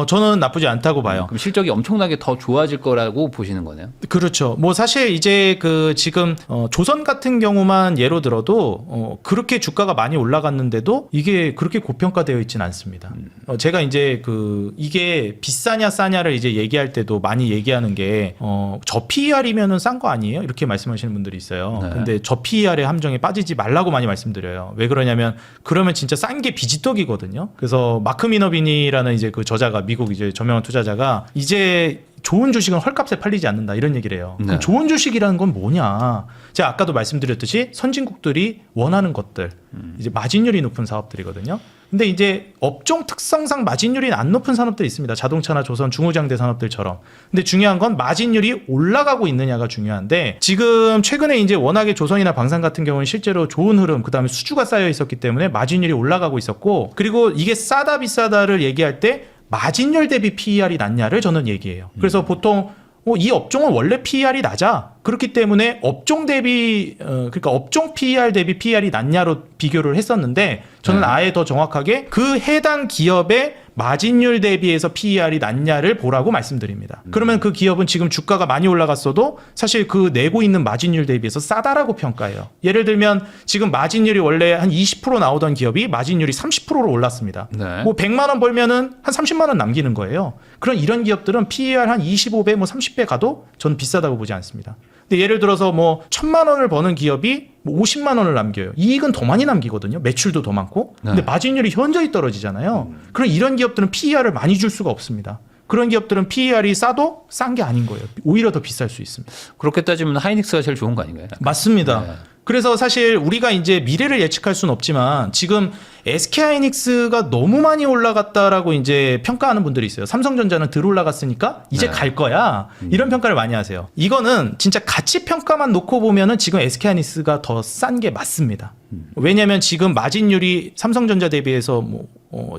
저는 나쁘지 않다고 봐요. 그럼 실적이 엄청나게 더 좋아질 거라고 보시는 거네요. 그렇죠. 뭐 사실 이제 그 지금 조선 같은 경우만 예로 들어도 그렇게 주가가 많이 올라갔는데도 이게 그렇게 고평가되어 있지는 않습니다. 제가 이제 그 이게 비싸냐 싸냐를 이제 얘기할 때도 많이 얘기하는 게 저 PER이면은 싼 거 아니에요? 이렇게 말씀하시는 분들이 있어요. 네. 근데 저 PER의 함정에 빠지지 말라고 많이 말씀드려요. 왜 그러냐면 그러면 진짜 싼 게 비지떡이거든요. 그래서 마크 미너비니라는 이제 그 저자가 미국 이제 저명한 투자자가 이제 좋은 주식은 헐값에 팔리지 않는다 이런 얘기를 해요. 그럼 네. 좋은 주식이라는 건 뭐냐? 제가 아까도 말씀드렸듯이 선진국들이 원하는 것들, 이제 마진율이 높은 사업들이거든요. 근데 이제 업종 특성상 마진율이 안 높은 산업들이 있습니다. 자동차나 조선, 중후장대 산업들처럼. 근데 중요한 건 마진율이 올라가고 있느냐가 중요한데 지금 최근에 이제 워낙에 조선이나 방산 같은 경우는 실제로 좋은 흐름, 그다음에 수주가 쌓여 있었기 때문에 마진율이 올라가고 있었고, 그리고 이게 싸다 비싸다를 얘기할 때 마진율 대비 PER이 낮냐를 저는 얘기해요. 그래서 보통 이 업종은 원래 PER이 낮아. 그렇기 때문에 업종 대비 그러니까 업종 PER 대비 PER이 낮냐로 비교를 했었는데 저는 네. 아예 더 정확하게 그 해당 기업의 마진율 대비해서 PER이 낮냐를 보라고 말씀드립니다. 그러면 그 기업은 지금 주가가 많이 올라갔어도 사실 그 내고 있는 마진율 대비해서 싸다라고 평가해요. 예를 들면 지금 마진율이 원래 한 20% 나오던 기업이 마진율이 30%로 올랐습니다. 네. 뭐 100만 원 벌면은 한 30만 원 남기는 거예요. 그런 이런 기업들은 PER 한 25배 뭐 30배 가도 저는 비싸다고 보지 않습니다. 근데 예를 들어서 뭐 1,000만 원을 버는 기업이 뭐 50만 원을 남겨요. 이익은 더 많이 남기거든요. 매출도 더 많고. 근데 네. 마진율이 현저히 떨어지잖아요. 그럼 이런 기업들은 PER을 많이 줄 수가 없습니다. 그런 기업들은 PER이 싸도 싼 게 아닌 거예요. 오히려 더 비쌀 수 있습니다. 그렇게 따지면 하이닉스가 제일 좋은 거 아닌가요? 맞습니다. 네. 그래서 사실 우리가 이제 미래를 예측할 수는 없지만 지금 SK하이닉스가 너무 많이 올라갔다라고 이제 평가하는 분들이 있어요. 삼성전자는 덜 올라갔으니까 이제 네. 갈 거야. 이런 평가를 많이 하세요. 이거는 진짜 가치 평가만 놓고 보면은 지금 SK하이닉스가 더 싼 게 맞습니다. 왜냐하면 지금 마진율이 삼성전자 대비해서 뭐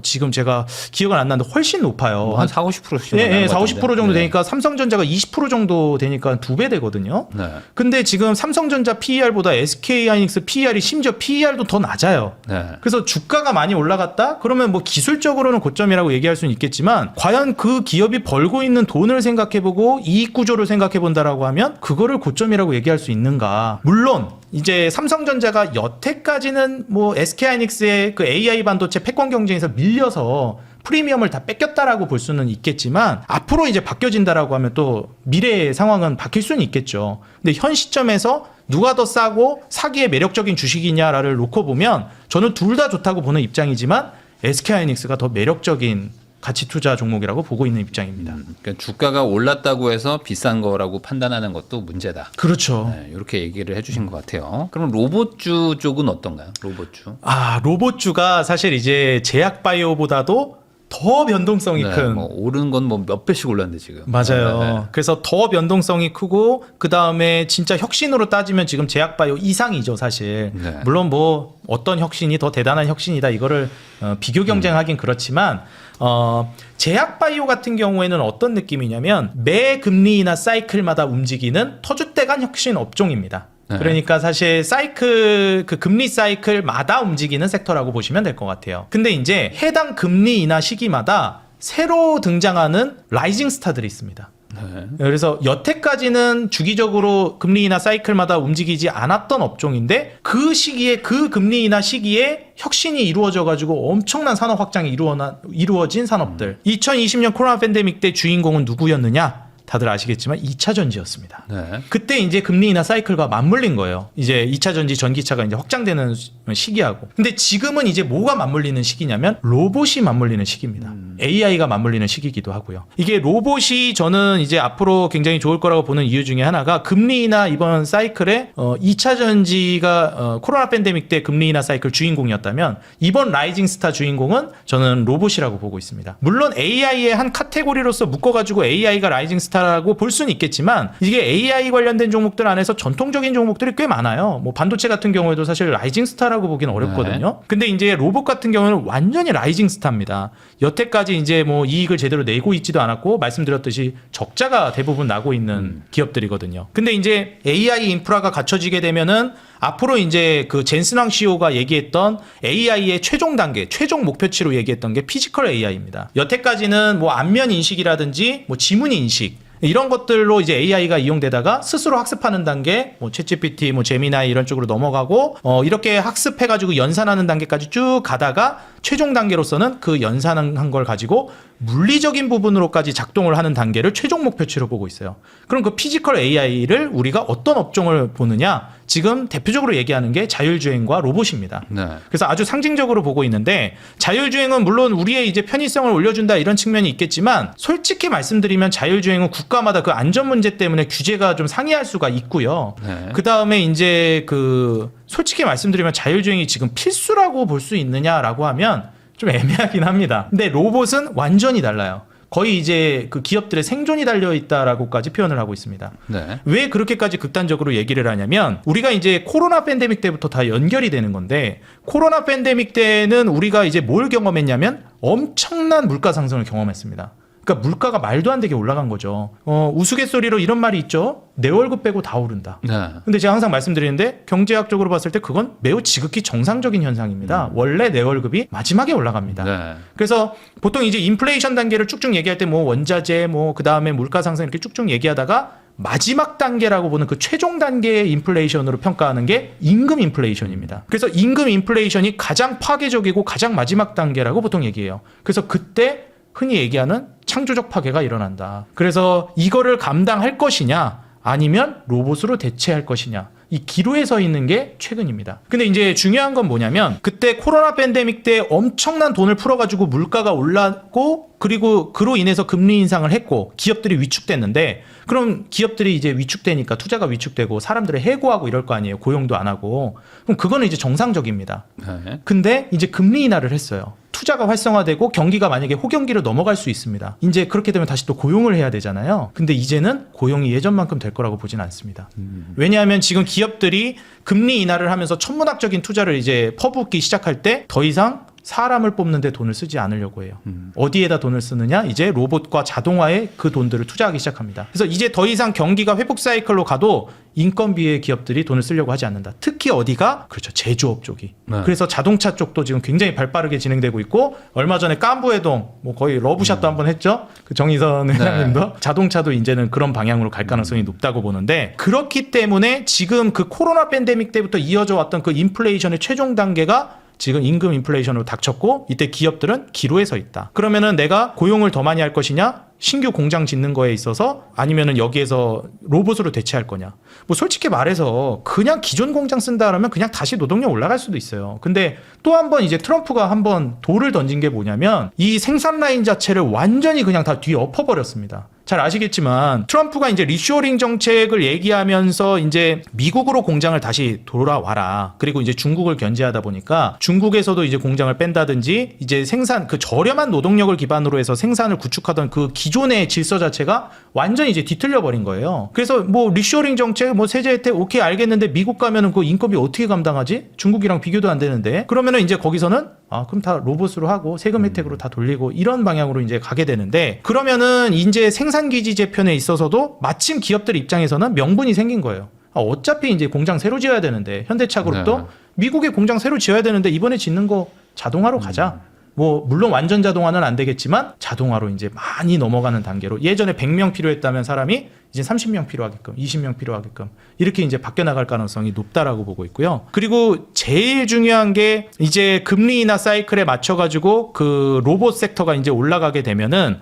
지금 제가 기억은 안 나는데 훨씬 높아요. 뭐한 4, 50%씩. 예, 40, 50% 정도 되니까 삼성전자가 20% 정도 되니까 2배 되거든요. 네. 근데 지금 삼성전자 PER보다 SK하이닉스 PER이 심지어 PER도 더 낮아요. 네. 그래서 주가가 많이 올라갔다? 그러면 뭐 기술적으로는 고점이라고 얘기할 수는 있겠지만 과연 그 기업이 벌고 있는 돈을 생각해보고 이익 구조를 생각해본다라고 하면 그거를 고점이라고 얘기할 수 있는가? 물론 이제 삼성전자가 여태까지는 뭐 SK하이닉스의 그 AI 반도체 패권 경쟁에서 밀려서 프리미엄을 다 뺏겼다라고 볼 수는 있겠지만 앞으로 이제 바뀌어진다라고 하면 또 미래의 상황은 바뀔 수는 있겠죠. 근데 현 시점에서 누가 더 싸고 사기에 매력적인 주식이냐를 놓고 보면 저는 둘 다 좋다고 보는 입장이지만 SK하이닉스가 더 매력적인 가치 투자 종목이라고 보고 있는 입장입니다. 그러니까 주가가 올랐다고 해서 비싼 거라고 판단하는 것도 문제다. 그렇죠. 네, 이렇게 얘기를 해주신 것 같아요. 그럼 로봇주 쪽은 어떤가요? 로봇주. 로봇주가 사실 이제 제약바이오보다도 더 변동성이 네, 큰. 뭐 오른 건 뭐 몇 배씩 올랐는데 지금. 맞아요. 네, 네. 그래서 더 변동성이 크고 그 다음에 진짜 혁신으로 따지면 지금 제약바이오 이상이죠, 사실. 네. 물론 뭐 어떤 혁신이 더 대단한 혁신이다 이거를 비교 경쟁하긴 그렇지만 제약바이오 같은 경우에는 어떤 느낌이냐면 매 금리나 사이클마다 움직이는 터줏대감 혁신 업종입니다. 네. 그러니까 사실 사이클 그 금리 사이클마다 움직이는 섹터라고 보시면 될 것 같아요. 근데 이제 해당 금리 인하 시기마다 새로 등장하는 라이징 스타들이 있습니다. 네. 그래서 여태까지는 주기적으로 금리 인하 사이클마다 움직이지 않았던 업종인데 그 시기에 그 금리 인하 시기에 혁신이 이루어져 가지고 엄청난 산업 확장이 이루어진 산업들. 2020년 코로나 팬데믹 때 주인공은 누구였느냐? 다들 아시겠지만 2차 전지였습니다. 네. 그때 이제 금리 인하 사이클과 맞물린 거예요. 이제 2차 전지 전기차가 이제 확장되는 시기하고. 근데 지금은 이제 뭐가 맞물리는 시기냐면 로봇이 맞물리는 시기입니다. AI가 맞물리는 시기이기도 하고요. 이게 로봇이 저는 이제 앞으로 굉장히 좋을 거라고 보는 이유 중에 하나가 금리 인하 이번 사이클에 2차 전지가 코로나 팬데믹 때 금리 인하 사이클 주인공이었다면 이번 라이징 스타 주인공은 저는 로봇이라고 보고 있습니다. 물론 AI의 한 카테고리로서 묶어가지고 AI가 라이징 스타 라고 볼 수는 있겠지만 이게 AI 관련된 종목들 안에서 전통적인 종목들이 꽤 많아요. 뭐 반도체 같은 경우에도 사실 라이징 스타라고 보기는 어렵거든요. 근데 이제 로봇 같은 경우는 완전히 라이징 스타입니다. 여태까지 이제 뭐 이익을 제대로 내고 있지도 않았고 말씀드렸듯이 적자가 대부분 나고 있는 기업들이거든요. 근데 이제 AI 인프라가 갖춰지게 되면은 앞으로 이제 그 젠슨왕 CEO가 얘기했던 AI의 최종 단계, 최종 목표치로 얘기했던 게 피지컬 AI입니다. 여태까지는 뭐 안면 인식이라든지 뭐 지문 인식 이런 것들로 이제 AI가 이용되다가 스스로 학습하는 단계, 뭐 챗GPT, 뭐 제미나이 이런 쪽으로 넘어가고 이렇게 학습해가지고 연산하는 단계까지 쭉 가다가 최종 단계로서는 그 연산한 걸 가지고 물리적인 부분으로까지 작동을 하는 단계를 최종 목표치로 보고 있어요. 그럼 그 피지컬 AI를 우리가 어떤 업종을 보느냐? 지금 대표적으로 얘기하는 게 자율주행과 로봇입니다. 네. 그래서 아주 상징적으로 보고 있는데 자율주행은 물론 우리의 이제 편의성을 올려준다 이런 측면이 있겠지만 솔직히 말씀드리면 자율주행은 국가마다 그 안전 문제 때문에 규제가 좀 상이할 수가 있고요. 네. 그 다음에 이제 그 솔직히 말씀드리면 자율주행이 지금 필수라고 볼 수 있느냐라고 하면 좀 애매하긴 합니다. 근데 로봇은 완전히 달라요. 거의 이제 그 기업들의 생존이 달려 있다라고까지 표현을 하고 있습니다. 네. 왜 그렇게까지 극단적으로 얘기를 하냐면 우리가 이제 코로나 팬데믹 때부터 다 연결이 되는 건데 코로나 팬데믹 때는 우리가 이제 뭘 경험했냐면 엄청난 물가 상승을 경험했습니다. 그러니까 물가가 말도 안 되게 올라간 거죠. 우스갯소리로 이런 말이 있죠. 내 월급 빼고 다 오른다. 네. 근데 제가 항상 말씀드리는데 경제학적으로 봤을 때 그건 매우 지극히 정상적인 현상입니다. 원래 내 월급이 마지막에 올라갑니다. 네. 그래서 보통 이제 인플레이션 단계를 쭉쭉 얘기할 때 뭐 원자재 뭐 그다음에 물가 상승 이렇게 쭉쭉 얘기하다가 마지막 단계라고 보는 그 최종 단계의 인플레이션으로 평가하는 게 임금 인플레이션입니다. 그래서 임금 인플레이션이 가장 파괴적이고 가장 마지막 단계라고 보통 얘기해요. 그래서 그때 흔히 얘기하는 창조적 파괴가 일어난다. 그래서 이거를 감당할 것이냐 아니면 로봇으로 대체할 것이냐 이 기로에 서 있는 게 최근입니다. 근데 이제 중요한 건 뭐냐면 그때 코로나 팬데믹 때 엄청난 돈을 풀어가지고 물가가 올랐고 그리고 그로 인해서 금리 인상을 했고 기업들이 위축됐는데 그럼 기업들이 이제 위축되니까 투자가 위축되고 사람들을 해고하고 이럴 거 아니에요. 고용도 안 하고. 그럼 그거는 이제 정상적입니다. 네. 근데 이제 금리 인하를 했어요. 투자가 활성화되고 경기가 만약에 호경기로 넘어갈 수 있습니다. 이제 그렇게 되면 다시 또 고용을 해야 되잖아요. 근데 이제는 고용이 예전만큼 될 거라고 보진 않습니다. 왜냐하면 지금 기업들이 금리 인하를 하면서 천문학적인 투자를 이제 퍼붓기 시작할 때 더 이상 사람을 뽑는데 돈을 쓰지 않으려고 해요. 어디에다 돈을 쓰느냐? 이제 로봇과 자동화에 그 돈들을 투자하기 시작합니다. 그래서 이제 더 이상 경기가 회복 사이클로 가도 인건비에 기업들이 돈을 쓰려고 하지 않는다. 특히 어디가? 그렇죠. 제조업 쪽이. 네. 그래서 자동차 쪽도 지금 굉장히 발빠르게 진행되고 있고 얼마 전에 깐부해동 뭐 거의 러브샷도 한번 했죠. 그 정의선 회장님도 자동차도 이제는 그런 방향으로 갈 가능성이 높다고 보는데 그렇기 때문에 지금 그 코로나 팬데믹 때부터 이어져 왔던 그 인플레이션의 최종 단계가 지금 임금 인플레이션으로 닥쳤고 이때 기업들은 기로에 서 있다. 그러면은 내가 고용을 더 많이 할 것이냐? 신규 공장 짓는 거에 있어서 아니면은 여기에서 로봇으로 대체할 거냐. 뭐 솔직히 말해서 그냥 기존 공장 쓴다 그러면 그냥 다시 노동력 올라갈 수도 있어요. 근데 또 한 번 이제 트럼프가 한번 돌을 던진 게 뭐냐면 이 생산 라인 자체를 완전히 그냥 다 뒤에 엎어버렸습니다. 잘 아시겠지만 트럼프가 이제 리쇼링 정책을 얘기하면서 이제 미국으로 공장을 다시 돌아와라. 그리고 이제 중국을 견제하다 보니까 중국에서도 이제 공장을 뺀다든지 이제 생산 그 저렴한 노동력을 기반으로 해서 생산을 구축하던 그 기존의 질서 자체가 완전히 이제 뒤틀려 버린 거예요. 그래서 뭐 리쇼링 정책 뭐 세제 혜택 오케이 알겠는데 미국 가면은 그 인건비 어떻게 감당하지? 중국이랑 비교도 안 되는데. 그러면은 이제 거기서는 그럼 다 로봇으로 하고 세금 혜택으로 다 돌리고 이런 방향으로 이제 가게 되는데 그러면은 이제 생산기지 재편에 있어서도 마침 기업들 입장에서는 명분이 생긴 거예요. 어차피 이제 공장 새로 지어야 되는데 현대차 그룹도 네. 미국에 공장 새로 지어야 되는데 이번에 짓는 거 자동화로 가자. 뭐 물론 완전 자동화는 안 되겠지만 자동화로 이제 많이 넘어가는 단계로 예전에 100명 필요했다면 사람이 이제 30명 필요하게끔 20명 필요하게끔 이렇게 이제 바뀌어 나갈 가능성이 높다라고 보고 있고요. 그리고 제일 중요한 게 이제 금리 인하 사이클에 맞춰 가지고 그 로봇 섹터가 이제 올라가게 되면은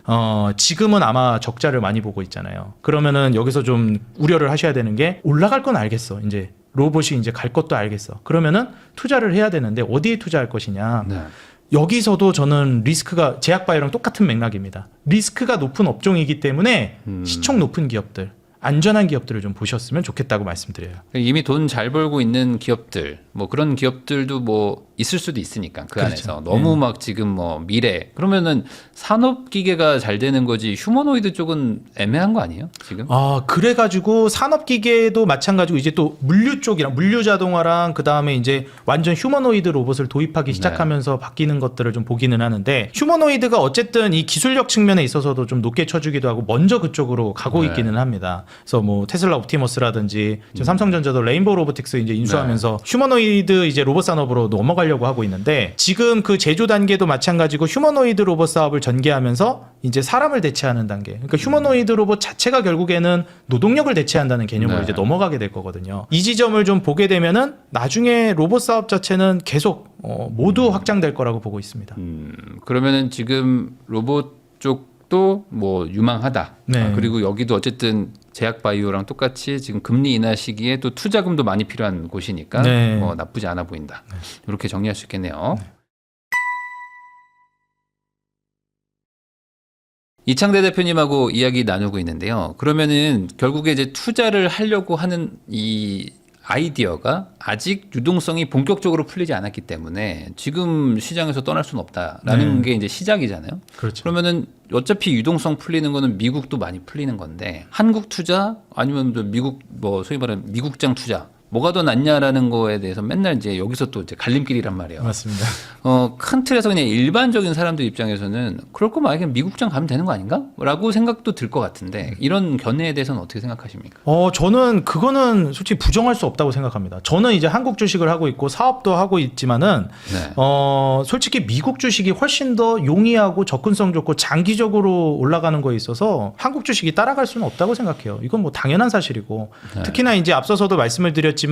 지금은 아마 적자를 많이 보고 있잖아요. 그러면은 여기서 좀 우려를 하셔야 되는 게 올라갈 건 알겠어. 이제 로봇이 이제 갈 것도 알겠어. 그러면은 투자를 해야 되는데 어디에 투자할 것이냐. 네. 여기서도 저는 리스크가 제약바이오랑 똑같은 맥락입니다. 리스크가 높은 업종이기 때문에 시총 높은 기업들, 안전한 기업들을 좀 보셨으면 좋겠다고 말씀드려요. 이미 돈 잘 벌고 있는 기업들, 뭐 그런 기업들도 뭐 있을 수도 있으니까 그 그렇죠. 안에서 너무 막 지금 뭐 미래 그러면은 산업 기계가 잘 되는 거지 휴머노이드 쪽은 애매한 거 아니에요 지금? 그래가지고 산업기계도 마찬가지고 이제 또 물류 쪽이랑 물류 자동화랑 그 다음에 이제 완전 휴머노이드 로봇을 도입하기 시작하면서 바뀌는 것들을 좀 보기는 하는데 휴머노이드가 어쨌든 이 기술력 측면에 있어서도 좀 높게 쳐주기도 하고 먼저 그쪽으로 가고 있기는 합니다. 그래서 뭐 테슬라 옵티머스라든지 지금 삼성전자도 레인보우 로보틱스 이제 인수하면서 휴머노이드 이제 로봇 산업으로 넘어가려고 하고 있는데 지금 그 제조 단계도 마찬가지고 휴머노이드 로봇 사업을 전개하면서 이제 사람을 대체하는 단계. 그러니까 휴머노이드 로봇 자체가 결국에는 노동력을 대체한다는 개념으로 네. 이제 넘어가게 될 거거든요. 이 지점을 좀 보게 되면은 나중에 로봇 사업 자체는 계속 모두 확장될 거라고 보고 있습니다. 그러면은 지금 로봇 쪽도 뭐 유망하다. 네. 그리고 여기도 어쨌든 제약바이오랑 똑같이 지금 금리 인하 시기에 또 투자금도 많이 필요한 곳이니까 네. 뭐 나쁘지 않아 보인다. 이렇게 정리할 수 있겠네요. 이창대 대표님하고 이야기 나누고 있는데요. 그러면은 결국에 이제 투자를 하려고 하는 이 아이디어가 아직 유동성이 본격적으로 풀리지 않았기 때문에 지금 시장에서 떠날 수는 없다라는 게 이제 시작이잖아요. 그렇죠. 그러면은 어차피 유동성 풀리는 거는 미국도 많이 풀리는 건데 한국 투자 아니면 미국 뭐 소위 말하는 미국장 투자 뭐가 더 낫냐라는 거에 대해서 맨날 이제 여기서 또 이제 갈림길이란 말이에요. 맞습니다. 큰 틀에서 그냥 일반적인 사람들 입장에서는 그럴 거면 아예 그냥 미국장 가면 되는 거 아닌가? 라고 생각도 들 것 같은데 이런 견해에 대해서는 어떻게 생각하십니까? 저는 그거는 솔직히 부정할 수 없다고 생각합니다. 저는 이제 한국 주식을 하고 있고 사업도 하고 있지만은 네. 솔직히 미국 주식이 훨씬 더 용이하고 접근성 좋고 장기적으로 올라가는 거에 있어서 한국 주식이 따라갈 수는 없다고 생각해요. 이건 뭐 당연한 사실이고 네. 특히나 이제 앞서서도 말씀을 드렸지만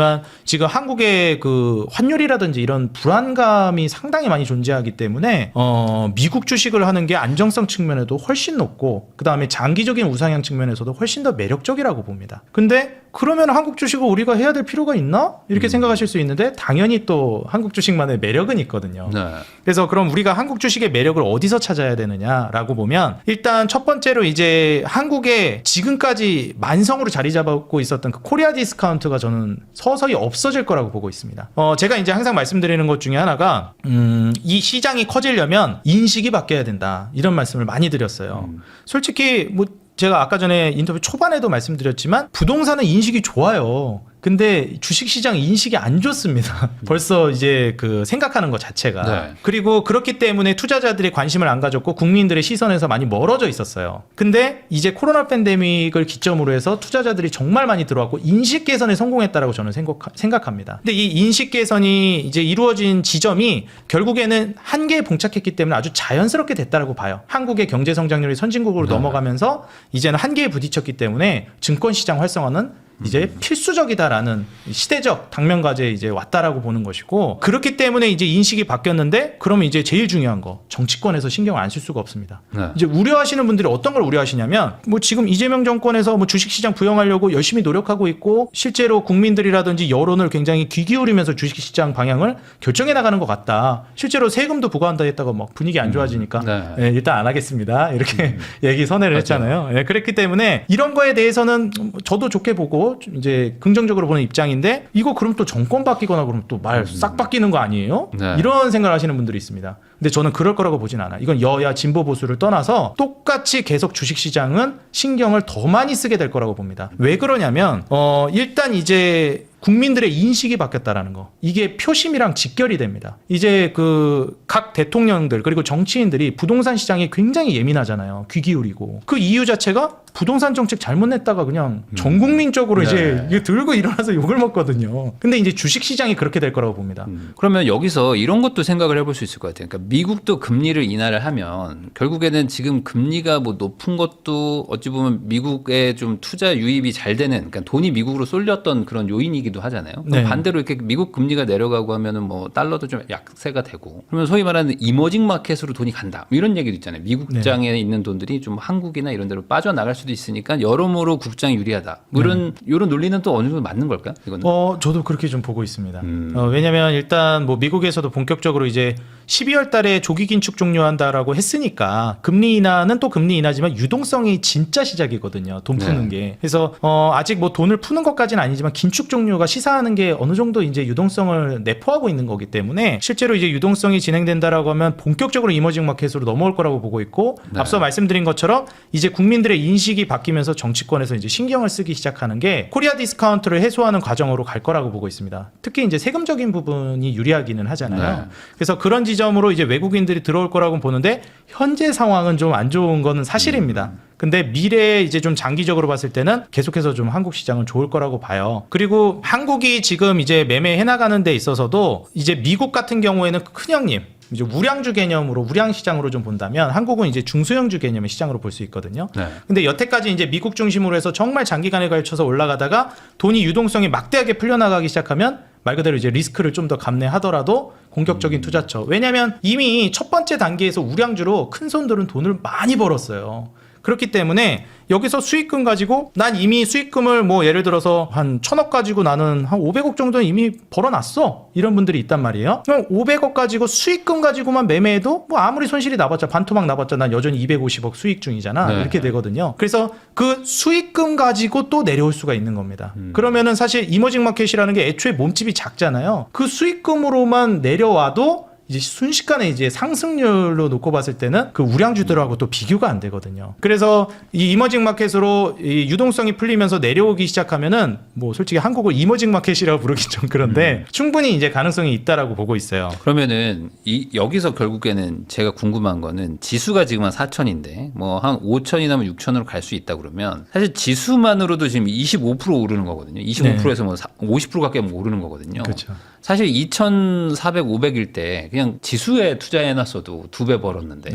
지금 한국의 그 환율이라든지 이런 불안감이 상당히 많이 존재하기 때문에 미국 주식을 하는 게 안정성 측면에도 훨씬 높고 그 다음에 장기적인 우상향 측면에서도 훨씬 더 매력적이라고 봅니다. 근데 그러면 한국 주식을 우리가 해야 될 필요가 있나? 이렇게 생각하실 수 있는데 당연히 또 한국 주식만의 매력은 있거든요. 네. 그래서 그럼 우리가 한국 주식의 매력을 어디서 찾아야 되느냐라고 보면 일단 첫 번째로 이제 한국에 지금까지 만성으로 자리 잡고 있었던 그 코리아 디스카운트가 저는 서서히 없어질 거라고 보고 있습니다. 제가 이제 항상 말씀드리는 것 중에 하나가 이 시장이 커지려면 인식이 바뀌어야 된다. 이런 말씀을 많이 드렸어요. 솔직히 뭐 제가 아까 전에 인터뷰 초반에도 말씀드렸지만 부동산은 인식이 좋아요. 근데 주식시장 인식이 안 좋습니다. 벌써 이제 그 생각하는 것 자체가. 네. 그리고 그렇기 때문에 투자자들이 관심을 안 가졌고 국민들의 시선에서 많이 멀어져 있었어요. 근데 이제 코로나 팬데믹을 기점으로 해서 투자자들이 정말 많이 들어왔고 인식 개선에 성공했다라고 저는 생각합니다. 근데 이 인식 개선이 이제 이루어진 지점이 결국에는 한계에 봉착했기 때문에 아주 자연스럽게 됐다라고 봐요. 한국의 경제 성장률이 선진국으로 넘어가면서 이제는 한계에 부딪혔기 때문에 증권시장 활성화는 이제 필수적이다라는 시대적 당면 과제에 이제 왔다라고 보는 것이고 그렇기 때문에 이제 인식이 바뀌었는데 그러면 이제 제일 중요한 거 정치권에서 신경을 안 쓸 수가 없습니다. 네. 이제 우려하시는 분들이 어떤 걸 우려하시냐면 뭐 지금 이재명 정권에서 뭐 주식시장 부양하려고 열심히 노력하고 있고 실제로 국민들이라든지 여론을 굉장히 귀 기울이면서 주식시장 방향을 결정해 나가는 것 같다. 실제로 세금도 부과한다 했다가 막 분위기 안 좋아지니까 네. 네, 일단 안 하겠습니다. 이렇게 얘기 선회를 했잖아요. 네, 그랬기 때문에 이런 거에 대해서는 저도 좋게 보고 이제 긍정적으로 보는 입장인데 이거 그럼 또 정권 바뀌거나 그러면 또 말 싹 바뀌는 거 아니에요? 네. 이런 생각을 하시는 분들이 있습니다. 근데 저는 그럴 거라고 보진 않아요. 이건 여야 진보 보수를 떠나서 똑같이 계속 주식시장은 신경을 더 많이 쓰게 될 거라고 봅니다. 왜 그러냐면 일단 이제 국민들의 인식이 바뀌었다라는 거. 이게 표심이랑 직결이 됩니다. 이제 그 각 대통령들 그리고 정치인들이 부동산 시장에 굉장히 예민하잖아요. 귀 기울이고. 그 이유 자체가 부동산 정책 잘못 냈다가 그냥 전 국민적으로 네. 이제 이게 들고 일어나서 욕을 먹거든요. 근데 이제 주식 시장이 그렇게 될 거라고 봅니다. 그러면 여기서 이런 것도 생각을 해볼 수 있을 것 같아요. 그러니까 미국도 금리를 인하를 하면 결국에는 지금 금리가 뭐 높은 것도 어찌 보면 미국의 좀 투자 유입이 잘 되는 그러니까 돈이 미국으로 쏠렸던 그런 요인이기도 하잖아요. 그럼 네. 반대로 이렇게 미국 금리가 내려가고 하면은 뭐 달러도 좀 약세가 되고 그러면 소위 말하는 이머징 마켓으로 돈이 간다. 뭐 이런 얘기도 있잖아요. 미국장에 있는 돈들이 좀 한국이나 이런 데로 빠져나갈 수도 있으니까 여러모로 국장이 유리하다. 뭐 이런 논리는 또 어느 정도 맞는 걸까요? 이거는? 저도 그렇게 좀 보고 있습니다. 왜냐면 일단 뭐 미국에서도 본격적으로 이제 12월 달에 조기 긴축 종료한다라고 했으니까 금리 인하는 또 금리 인하지만 유동성이 진짜 시작이거든요. 돈 푸는 게. 그래서 아직 뭐 돈을 푸는 것까지는 아니지만 긴축 종료가 시사하는 게 어느 정도 이제 유동성을 내포하고 있는 거기 때문에 실제로 이제 유동성이 진행된다라고 하면 본격적으로 이머징 마켓으로 넘어올 거라고 보고 있고 앞서 말씀드린 것처럼 이제 국민들의 인식이 바뀌면서 정치권에서 이제 신경을 쓰기 시작하는 게 코리아 디스카운트를 해소하는 과정으로 갈 거라고 보고 있습니다. 특히 이제 세금적인 부분이 유리하기는 하잖아요. 그래서 그런 지점 지점으로 이제 외국인들이 들어올 거라고 보는데 현재 상황은 좀 안 좋은 거는 사실입니다. 근데 미래에 이제 좀 장기적으로 봤을 때는 계속해서 좀 한국 시장은 좋을 거라고 봐요. 그리고 한국이 지금 이제 매매해 나가는 데 있어서도 이제 미국 같은 경우에는 큰형님 이제 우량주 개념으로 우량 시장으로 좀 본다면 한국은 이제 중소형주 개념의 시장으로 볼 수 있거든요. 네. 근데 여태까지 이제 미국 중심으로 해서 정말 장기간에 걸쳐서 올라가다가 돈이 유동성이 막대하게 풀려나가기 시작하면 말 그대로 이제 리스크를 좀 더 감내하더라도 공격적인 투자처. 왜냐하면 이미 첫 번째 단계에서 우량주로 큰 손들은 돈을 많이 벌었어요. 그렇기 때문에 여기서 수익금 가지고 난 이미 수익금을 뭐 예를 들어서 한 1,000억 가지고 나는 한 500억 정도는 이미 벌어놨어. 이런 분들이 있단 말이에요. 그럼 500억 가지고 수익금 가지고만 매매해도 뭐 아무리 손실이 나봤자 반토막 나봤자 난 여전히 250억 수익 중이잖아. 네. 이렇게 되거든요. 그래서 그 수익금 가지고 또 내려올 수가 있는 겁니다. 그러면은 사실 이머징 마켓이라는 게 애초에 몸집이 작잖아요. 그 수익금으로만 내려와도 이제 순식간에 이제 상승률로 놓고 봤을 때는 그 우량주들하고 또 비교가 안 되거든요. 그래서 이 이머징 마켓으로 이 유동성이 풀리면서 내려오기 시작하면은 뭐 솔직히 한국을 이머징 마켓이라고 부르기 좀 그런데 충분히 이제 가능성이 있다라고 보고 있어요. 그러면은 여기서 결국에는 제가 궁금한 거는 지수가 지금 한 4천인데 뭐 한 5천이나 6천으로 갈 수 있다 그러면 사실 지수만으로도 지금 25% 오르는 거거든요. 25%에서 뭐 50% 가까이 오르는 거거든요. 그렇죠. 사실 2,400, 500일 때 그냥 지수에 투자해놨어도 2배 벌었는데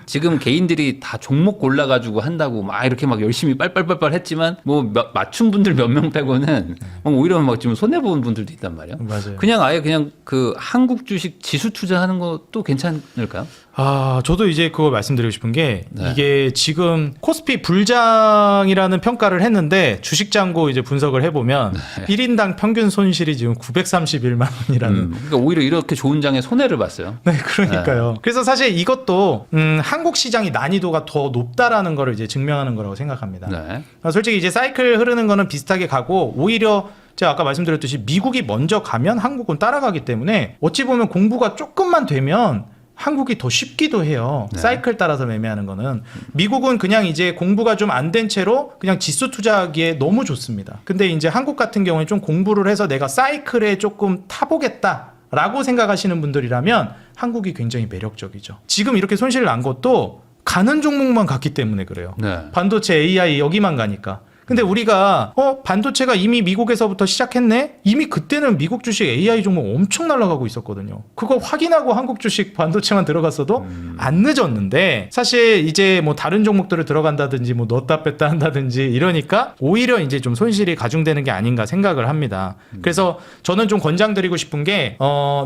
지금 개인들이 다 종목 골라가지고 한다고 막 이렇게 막 열심히 빨빨빨빨 했지만 뭐 맞춘 분들 몇 명 빼고는 오히려 막 지금 손해보는 분들도 있단 말이에요. 맞아요. 그냥 아예 그냥 그 한국 주식 지수 투자하는 것도 괜찮을까요? 아, 저도 이제 그거 말씀드리고 싶은 게 네. 이게 지금 코스피 불장이라는 평가를 했는데 주식 잔고 이제 분석을 해보면 1인당 평균 손실이 지금 931만 원이라는. 그러니까 오히려 이렇게 좋은 장에 손해를 봤어요. 네, 그러니까요. 그래서 사실 이것도 한국 시장이 난이도가 더 높다라는 거를 이제 증명하는 거라고 생각합니다. 네. 솔직히 이제 사이클 흐르는 거는 비슷하게 가고 오히려 제가 아까 말씀드렸듯이 미국이 먼저 가면 한국은 따라가기 때문에 어찌 보면 공부가 조금만 되면 한국이 더 쉽기도 해요. 네. 사이클 따라서 매매하는 거는. 미국은 그냥 이제 공부가 좀 안 된 채로 그냥 지수 투자하기에 너무 좋습니다. 근데 이제 한국 같은 경우에 좀 공부를 해서 내가 사이클에 조금 타보겠다라고 생각하시는 분들이라면 한국이 굉장히 매력적이죠. 지금 이렇게 손실 난 것도 가는 종목만 갔기 때문에 그래요. 네. 반도체, AI 여기만 가니까. 근데 우리가 반도체가 이미 미국에서부터 시작했네? 이미 그때는 미국 주식 AI 종목 엄청 날아가고 있었거든요. 그거 확인하고 한국 주식 반도체만 들어갔어도 안 늦었는데 사실 이제 뭐 다른 종목들을 들어간다든지 뭐 넣었다 뺐다 한다든지 이러니까 오히려 이제 좀 손실이 가중되는 게 아닌가 생각을 합니다. 그래서 저는 좀 권장드리고 싶은 게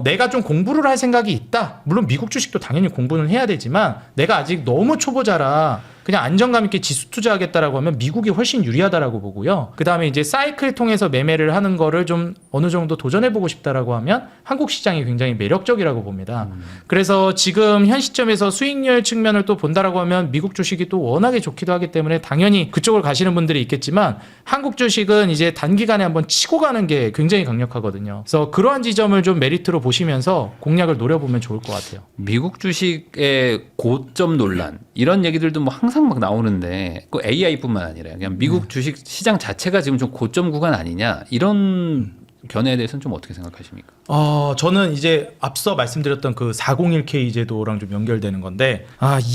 내가 좀 공부를 할 생각이 있다. 물론 미국 주식도 당연히 공부는 해야 되지만 내가 아직 너무 초보자라 그냥 안정감 있게 지수 투자하겠다라고 하면 미국이 훨씬 유리하다라고 보고요. 그 다음에 이제 사이클 통해서 매매를 하는 거를 좀 어느 정도 도전해보고 싶다라고 하면 한국 시장이 굉장히 매력적이라고 봅니다. 그래서 지금 현 시점에서 수익률 측면을 또 본다라고 하면 미국 주식이 또 워낙에 좋기도 하기 때문에 당연히 그쪽을 가시는 분들이 있겠지만 한국 주식은 이제 단기간에 한번 치고 가는 게 굉장히 강력하거든요. 그래서 그러한 지점을 좀 메리트로 보시면서 공략을 노려보면 좋을 것 같아요. 미국 주식의 고점 논란 이런 얘기들도 뭐 항상 막 나오는데 그 AI뿐만 아니라 그냥 미국 주식 시장 자체가 지금 좀 고점 구간 아니냐 이런 견해에 대해서는 좀 어떻게 생각하십니까? 저는 이제 앞서 말씀드렸던 그 401k 제도랑 좀 연결되는 건데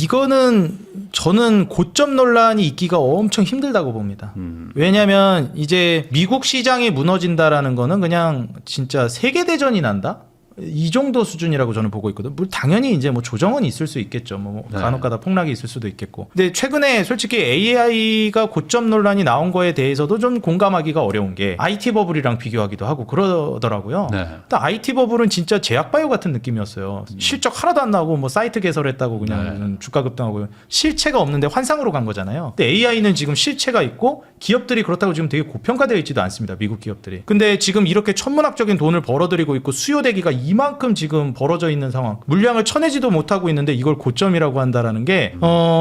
이거는 저는 고점 논란이 있기가 엄청 힘들다고 봅니다. 왜냐하면 이제 미국 시장이 무너진다라는 거는 그냥 진짜 세계대전이 난다? 이 정도 수준이라고 저는 보고 있거든요. 물론 당연히 이제 뭐 조정은 있을 수 있겠죠. 뭐 네. 간혹가다 폭락이 있을 수도 있겠고. 근데 최근에 솔직히 AI가 고점 논란이 나온 거에 대해서도 좀 공감하기가 어려운 게 IT 버블이랑 비교하기도 하고 그러더라고요. 네. 근데 IT 버블은 진짜 제약바이오 같은 느낌이었어요. 실적 하나도 안 나고 뭐 사이트 개설했다고 그냥 주가 급등하고 실체가 없는데 환상으로 간 거잖아요. 근데 AI는 지금 실체가 있고 기업들이 그렇다고 지금 되게 고평가되어 있지도 않습니다. 미국 기업들이. 근데 지금 이렇게 천문학적인 돈을 벌어들이고 있고 수요 대기가 이만큼 지금 벌어져 있는 상황. 물량을 쳐내지도 못하고 있는데 이걸 고점이라고 한다라는 게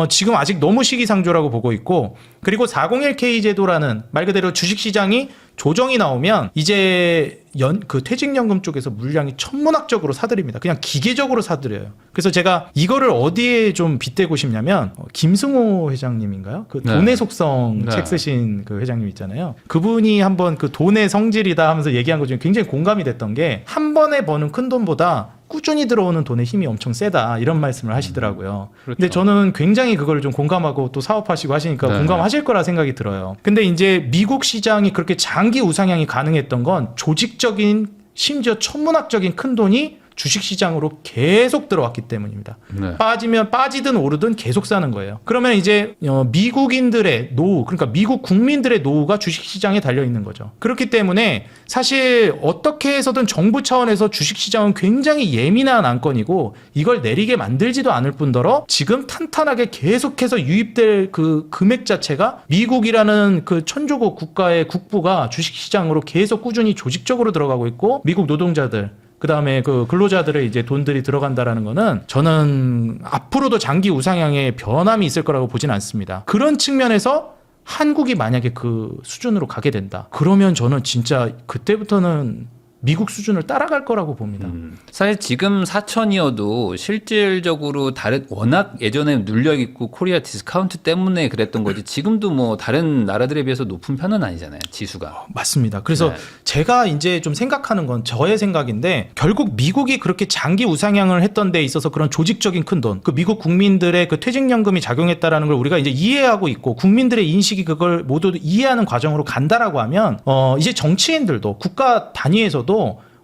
지금 아직 너무 시기상조라고 보고 있고 그리고 401k 제도라는 말 그대로 주식시장이 조정이 나오면 이제 그 퇴직연금 쪽에서 물량이 천문학적으로 사들입니다. 그냥 기계적으로 사들여요. 그래서 제가 이거를 어디에 좀 빗대고 싶냐면 김승호 회장님인가요? 그 돈의 속성 책 쓰신 그 회장님 있잖아요. 그분이 한번 그 돈의 성질이다 하면서 얘기한 것 중에 굉장히 공감이 됐던 게 한 번에 버는 큰 돈보다 꾸준히 들어오는 돈의 힘이 엄청 세다 이런 말씀을 하시더라고요. 그렇죠. 근데 저는 굉장히 그걸 좀 공감하고 또 사업하시고 하시니까 네. 공감하실 거라 생각이 들어요. 근데 이제 미국 시장이 그렇게 장기 우상향이 가능했던 건 조직적인 심지어 천문학적인 큰 돈이 주식시장으로 계속 들어왔기 때문입니다. 네. 빠지면 빠지든 오르든 계속 사는 거예요. 그러면 이제 미국인들의 노후, 그러니까 미국 국민들의 노후가 주식시장에 달려 있는 거죠. 그렇기 때문에 사실 어떻게 해서든 정부 차원에서 주식시장은 굉장히 예민한 안건이고 이걸 내리게 만들지도 않을 뿐더러 지금 탄탄하게 계속해서 유입될 그 금액 자체가 미국이라는 그 천조국 국가의 국부가 주식시장으로 계속 꾸준히 조직적으로 들어가고 있고 미국 노동자들 그다음에 그 근로자들의 이제 돈들이 들어간다라는 거는 저는 앞으로도 장기 우상향의 변함이 있을 거라고 보진 않습니다. 그런 측면에서 한국이 만약에 그 수준으로 가게 된다. 그러면 저는 진짜 그때부터는 미국 수준을 따라갈 거라고 봅니다. 사실 지금 4천이어도 실질적으로 다른 워낙 예전에 눌려 있고 코리아 디스카운트 때문에 그랬던 거지 지금도 뭐 다른 나라들에 비해서 높은 편은 아니잖아요. 지수가. 맞습니다. 그래서 네. 제가 이제 좀 생각하는 건 저의 생각인데 결국 미국이 그렇게 장기 우상향을 했던 데 있어서 그런 조직적인 큰 돈, 그 미국 국민들의 그 퇴직연금이 작용했다라는 걸 우리가 이제 이해하고 있고 국민들의 인식이 그걸 모두 이해하는 과정으로 간다라고 하면 이제 정치인들도 국가 단위에서도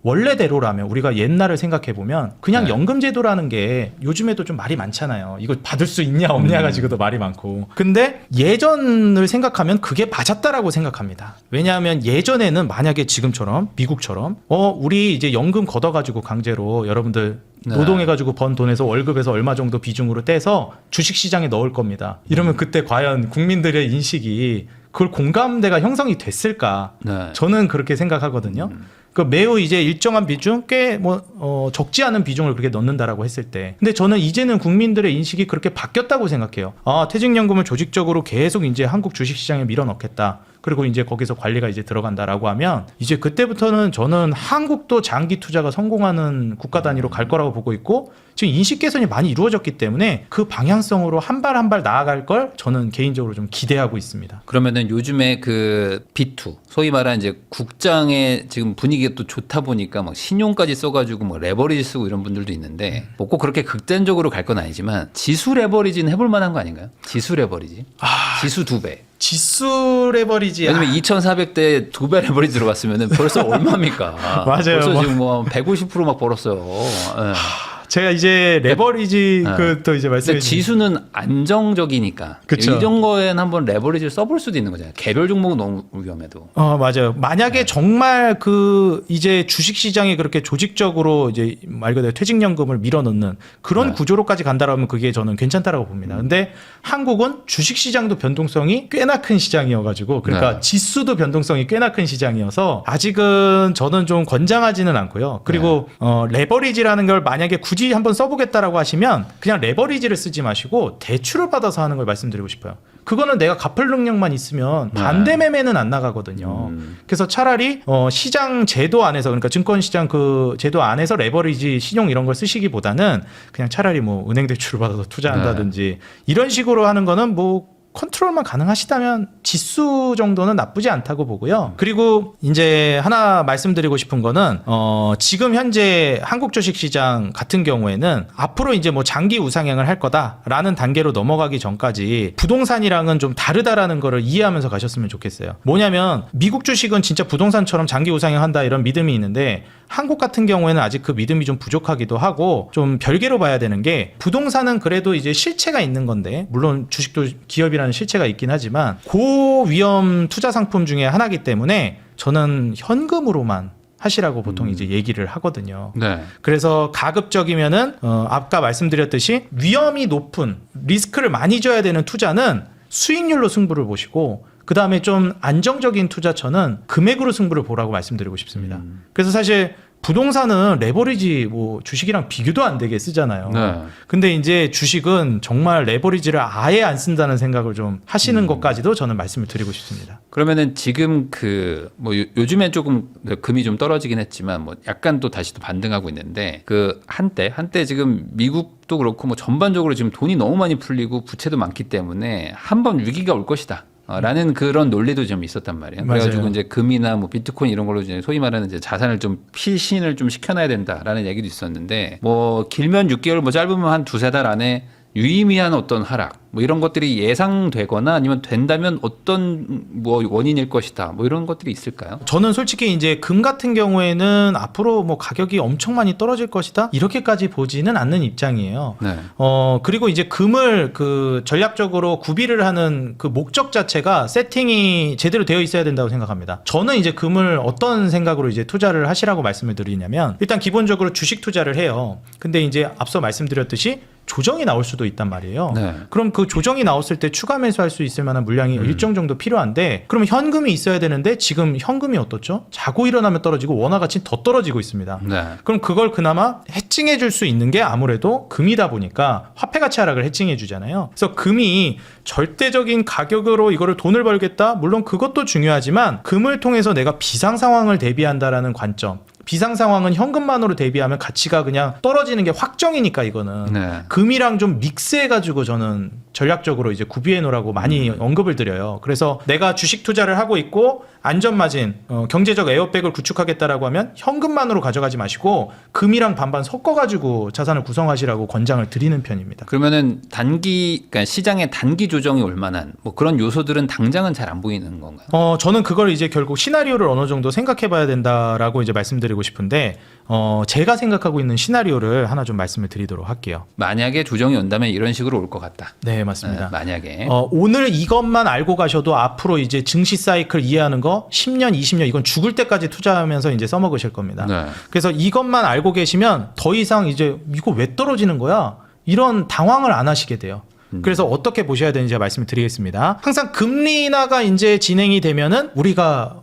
원래대로라면 우리가 옛날을 생각해 보면 그냥 네. 연금제도라는 게 요즘에도 좀 말이 많잖아요. 이거 받을 수 있냐 없냐 가지고도 말이 많고. 근데 예전을 생각하면 그게 맞았다라고 생각합니다. 왜냐하면 예전에는 만약에 지금처럼 미국처럼 우리 이제 연금 걷어가지고 강제로 여러분들 네. 노동해가지고 번 돈에서 월급에서 얼마 정도 비중으로 떼서 주식시장에 넣을 겁니다. 이러면 그때 과연 국민들의 인식이 그걸 공감대가 형성이 됐을까? 네. 저는 그렇게 생각하거든요. 그 매우 이제 일정한 비중 꽤 적지 않은 비중을 그렇게 넣는다라고 했을 때. 근데 저는 이제는 국민들의 인식이 그렇게 바뀌었다고 생각해요. 퇴직연금을 조직적으로 계속 이제 한국 주식시장에 밀어넣겠다. 그리고 이제 거기서 관리가 이제 들어간다라고 하면 이제 그때부터는 저는 한국도 장기 투자가 성공하는 국가 단위로 갈 거라고 보고 있고 지금 인식 개선이 많이 이루어졌기 때문에 그 방향성으로 한 발 한 발 나아갈 걸 저는 개인적으로 좀 기대하고 있습니다. 그러면은 요즘에 그 B2 소위 말하는 이제 국장의 지금 분위기가 또 좋다 보니까 막 신용까지 써가지고 뭐 레버리지 쓰고 이런 분들도 있는데 뭐 꼭 그렇게 극단적으로 갈 건 아니지만 지수 레버리지는 해볼 만한 거 아닌가요? 지수 레버리지. 지수 2배. 지수 레버리지. 왜냐면 2,400대 2배 레버리지 들어갔으면 벌써 얼마입니까? 맞아요. 벌써 지금 뭐 150% 막 벌었어요. 네. 제가 이제 레버리지 또 이제 말씀해 근데 지수는 안정적이니까 그쵸. 이런 거에는 한번 레버리지를 써볼 수도 있는 거잖아요. 개별 종목은 너무 위험해도. 맞아요. 만약에 정말 그 이제 주식시장에 그렇게 조직적으로 이제 말 그대로 퇴직연금을 밀어넣는 그런 구조로까지 간다라면 그게 저는 괜찮다라고 봅니다. 근데 한국은 주식시장도 변동성이 꽤나 큰 시장이어가지고 그러니까 지수도 변동성이 꽤나 큰 시장이어서 아직은 저는 좀 권장하지는 않고요. 그리고 레버리지라는 걸 만약에 굳이 한번 써보겠다라고 하시면 그냥 레버리지를 쓰지 마시고 대출을 받아서 하는 걸 말씀드리고 싶어요. 그거는 내가 갚을 능력만 있으면 반대 매매는 안 나가거든요. 그래서 차라리 시장 제도 안에서 그러니까 증권시장 그 제도 안에서 레버리지 신용 이런 걸 쓰시기보다는 그냥 차라리 뭐 은행 대출을 받아서 투자한다든지 이런 식으로 하는 거는 뭐 컨트롤만 가능하시다면 지수 정도는 나쁘지 않다고 보고요. 그리고 이제 하나 말씀드리고 싶은 거는 지금 현재 한국 주식시장 같은 경우에는 앞으로 이제 뭐 장기 우상향을 할 거다라는 단계로 넘어가기 전까지 부동산이랑은 좀 다르다라는 거를 이해하면서 가셨으면 좋겠어요. 뭐냐면 미국 주식은 진짜 부동산처럼 장기 우상향한다 이런 믿음이 있는데 한국 같은 경우에는 아직 그 믿음이 좀 부족하기도 하고 좀 별개로 봐야 되는 게 부동산은 그래도 이제 실체가 있는 건데 물론 주식도 기업이라는 실체가 있긴 하지만 고위험 투자 상품 중에 하나이기 때문에 저는 현금으로만 하시라고 보통 이제 얘기를 하거든요. 네. 그래서 가급적이면은 아까 말씀드렸듯이 위험이 높은 리스크를 많이 져야 되는 투자는 수익률로 승부를 보시고 그 다음에 좀 안정적인 투자처는 금액으로 승부를 보라고 말씀드리고 싶습니다. 그래서 사실 부동산은 레버리지 뭐 주식이랑 비교도 안 되게 쓰잖아요. 네. 근데 이제 주식은 정말 레버리지를 아예 안 쓴다는 생각을 좀 하시는 것까지도 저는 말씀을 드리고 싶습니다. 그러면은 지금 그 뭐 요즘에 조금 금이 좀 떨어지긴 했지만 뭐 약간 또 다시 또 반등하고 있는데 그 한때 지금 미국도 그렇고 뭐 전반적으로 지금 돈이 너무 많이 풀리고 부채도 많기 때문에 한번 위기가 올 것이다. 라는 그런 논리도 좀 있었단 말이에요. 그래가지고 맞아요. 이제 금이나 뭐 비트코인 이런 걸로 이제 소위 말하는 이제 자산을 좀 피신을 좀 시켜놔야 된다라는 얘기도 있었는데 뭐 길면 6개월 뭐 짧으면 한 2-3달 안에 유의미한 어떤 하락 뭐 이런 것들이 예상되거나 아니면 된다면 어떤 뭐 원인일 것이다 뭐 이런 것들이 있을까요? 저는 솔직히 이제 금 같은 경우에는 앞으로 뭐 가격이 엄청 많이 떨어질 것이다 이렇게까지 보지는 않는 입장이에요. 네. 그리고 이제 금을 그 전략적으로 구비를 하는 그 목적 자체가 세팅이 제대로 되어 있어야 된다고 생각합니다. 저는 이제 금을 어떤 생각으로 이제 투자를 하시라고 말씀을 드리냐면 일단 기본적으로 주식 투자를 해요. 근데 이제 앞서 말씀드렸듯이 조정이 나올 수도 있단 말이에요. 네. 그럼 그 조정이 나왔을 때 추가 매수할 수 있을 만한 물량이 일정 정도 필요한데 그러면 현금이 있어야 되는데 지금 현금이 어떻죠? 자고 일어나면 떨어지고 원화 가치는 더 떨어지고 있습니다. 네. 그럼 그걸 그나마 해칭해 줄 수 있는 게 아무래도 금이다 보니까 화폐 가치 하락을 해칭해 주잖아요. 그래서 금이 절대적인 가격으로 이거를 돈을 벌겠다? 물론 그것도 중요하지만 금을 통해서 내가 비상 상황을 대비한다라는 관점. 비상 상황은 현금만으로 대비하면 가치가 그냥 떨어지는 게 확정이니까 이거는 네. 금이랑 좀 믹스해가지고 저는 전략적으로 이제 구비해 놓으라고 많이 언급을 드려요. 그래서 내가 주식 투자를 하고 있고 안전마진 경제적 에어백을 구축하겠다라고 하면 현금만으로 가져가지 마시고 금이랑 반반 섞어가지고 자산을 구성하시라고 권장을 드리는 편입니다. 그러면은 그러니까 시장의 단기 조정이 올 만한 뭐 그런 요소들은 당장은 잘 안 보이는 건가요? 저는 그걸 이제 결국 시나리오를 어느 정도 생각해봐야 된다라고 이제 말씀드리고 싶은데 제가 생각하고 있는 시나리오를 하나 좀 말씀을 드리도록 할게요. 만약에 조정이 온다면 이런 식으로 올 것 같다. 네, 맞습니다. 네, 만약에 오늘 이것만 알고 가셔도 앞으로 이제 증시 사이클 이해하는 거 10년, 20년 이건 죽을 때까지 투자하면서 이제 써먹으실 겁니다. 네. 그래서 이것만 알고 계시면 더 이상 이제 이거 왜 떨어지는 거야? 이런 당황을 안 하시게 돼요. 그래서 어떻게 보셔야 되는지 제가 말씀을 드리겠습니다. 항상 금리 인하가 이제 진행이 되면은 우리가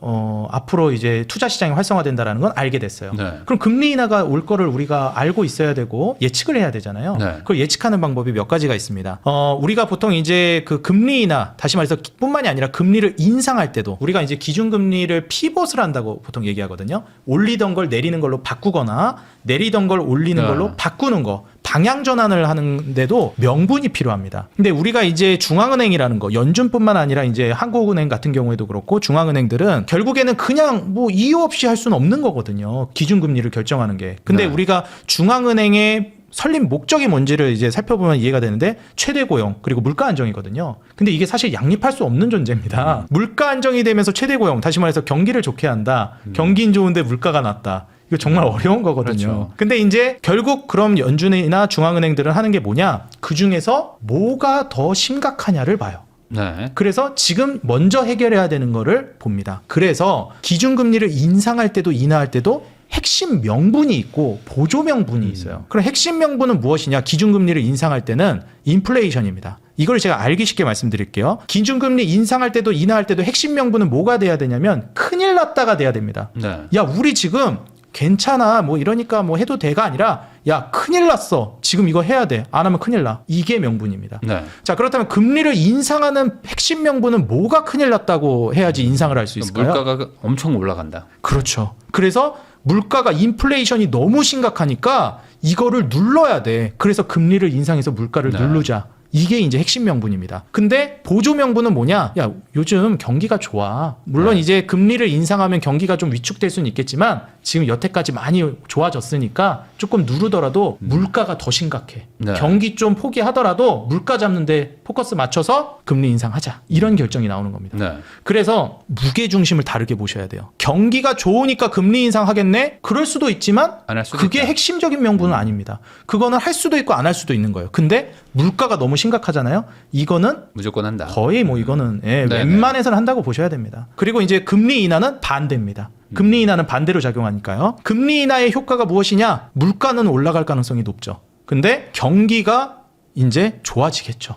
앞으로 이제 투자 시장이 활성화된다라는 건 알게 됐어요. 네. 그럼 금리 인하가 올 거를 우리가 알고 있어야 되고 예측을 해야 되잖아요. 네. 그걸 예측하는 방법이 몇 가지가 있습니다. 우리가 보통 이제 그 금리 인하 다시 말해서 뿐만이 아니라 금리를 인상할 때도 우리가 이제 기준금리를 피봇을 한다고 보통 얘기하거든요. 올리던 걸 내리는 걸로 바꾸거나 내리던 걸 올리는 네. 걸로 바꾸는 거. 방향 전환을 하는데도 명분이 필요합니다. 근데 우리가 이제 중앙은행이라는 거, 연준뿐만 아니라 이제 한국은행 같은 경우에도 그렇고 중앙은행들은 결국에는 그냥 뭐 이유 없이 할 수는 없는 거거든요. 기준금리를 결정하는 게. 근데 네. 우리가 중앙은행의 설립 목적이 뭔지를 이제 살펴보면 이해가 되는데 최대 고용 그리고 물가 안정이거든요. 근데 이게 사실 양립할 수 없는 존재입니다. 물가 안정이 되면서 최대 고용, 다시 말해서 경기를 좋게 한다. 경기는 좋은데 물가가 낮다. 이거 정말 어려운 거거든요. 그렇죠. 근데 이제 결국 그럼 연준이나 중앙은행들은 하는 게 뭐냐? 그 중에서 뭐가 더 심각하냐를 봐요. 네. 그래서 지금 먼저 해결해야 되는 거를 봅니다. 그래서 기준금리를 인상할 때도 인하할 때도 핵심 명분이 있고 보조 명분이 있어요. 그럼 핵심 명분은 무엇이냐? 기준금리를 인상할 때는 인플레이션입니다. 이걸 제가 알기 쉽게 말씀드릴게요. 기준금리 인상할 때도 인하할 때도 핵심 명분은 뭐가 돼야 되냐면 큰일 났다가 돼야 됩니다. 네. 야, 우리 지금 괜찮아 뭐 이러니까 뭐 해도 돼가 아니라 야, 큰일 났어. 지금 이거 해야 돼. 안 하면 큰일 나. 이게 명분입니다. 네. 자, 그렇다면 금리를 인상하는 핵심 명분은 뭐가 큰일 났다고 해야지 인상을 할 수 있을까요? 물가가 엄청 올라간다. 그렇죠. 그래서 물가가 인플레이션이 너무 심각하니까 이거를 눌러야 돼. 그래서 금리를 인상해서 물가를 네. 누르자. 이게 이제 핵심 명분입니다. 근데 보조 명분은 뭐냐? 야, 요즘 경기가 좋아. 물론 네. 이제 금리를 인상하면 경기가 좀 위축될 수는 있겠지만 지금 여태까지 많이 좋아졌으니까 조금 누르더라도 물가가 더 심각해. 네. 경기 좀 포기하더라도 물가 잡는데 포커스 맞춰서 금리 인상하자. 이런 결정이 나오는 겁니다. 네. 그래서 무게 중심을 다르게 보셔야 돼요. 경기가 좋으니까 금리 인상하겠네? 그럴 수도 있지만 안할 수도 그게 있다. 핵심적인 명분은 아닙니다. 그거는 할 수도 있고 안 할 수도 있는 거예요. 근데 물가가 너무 심각하잖아요. 이거는 무조건 한다. 거의 뭐 이거는 네네. 웬만해서는 한다고 보셔야 됩니다. 그리고 이제 금리 인하는 반대입니다. 금리 인하는 반대로 작용하니까요. 금리 인하의 효과가 무엇이냐? 물가는 올라갈 가능성이 높죠. 근데 경기가 이제 좋아지겠죠.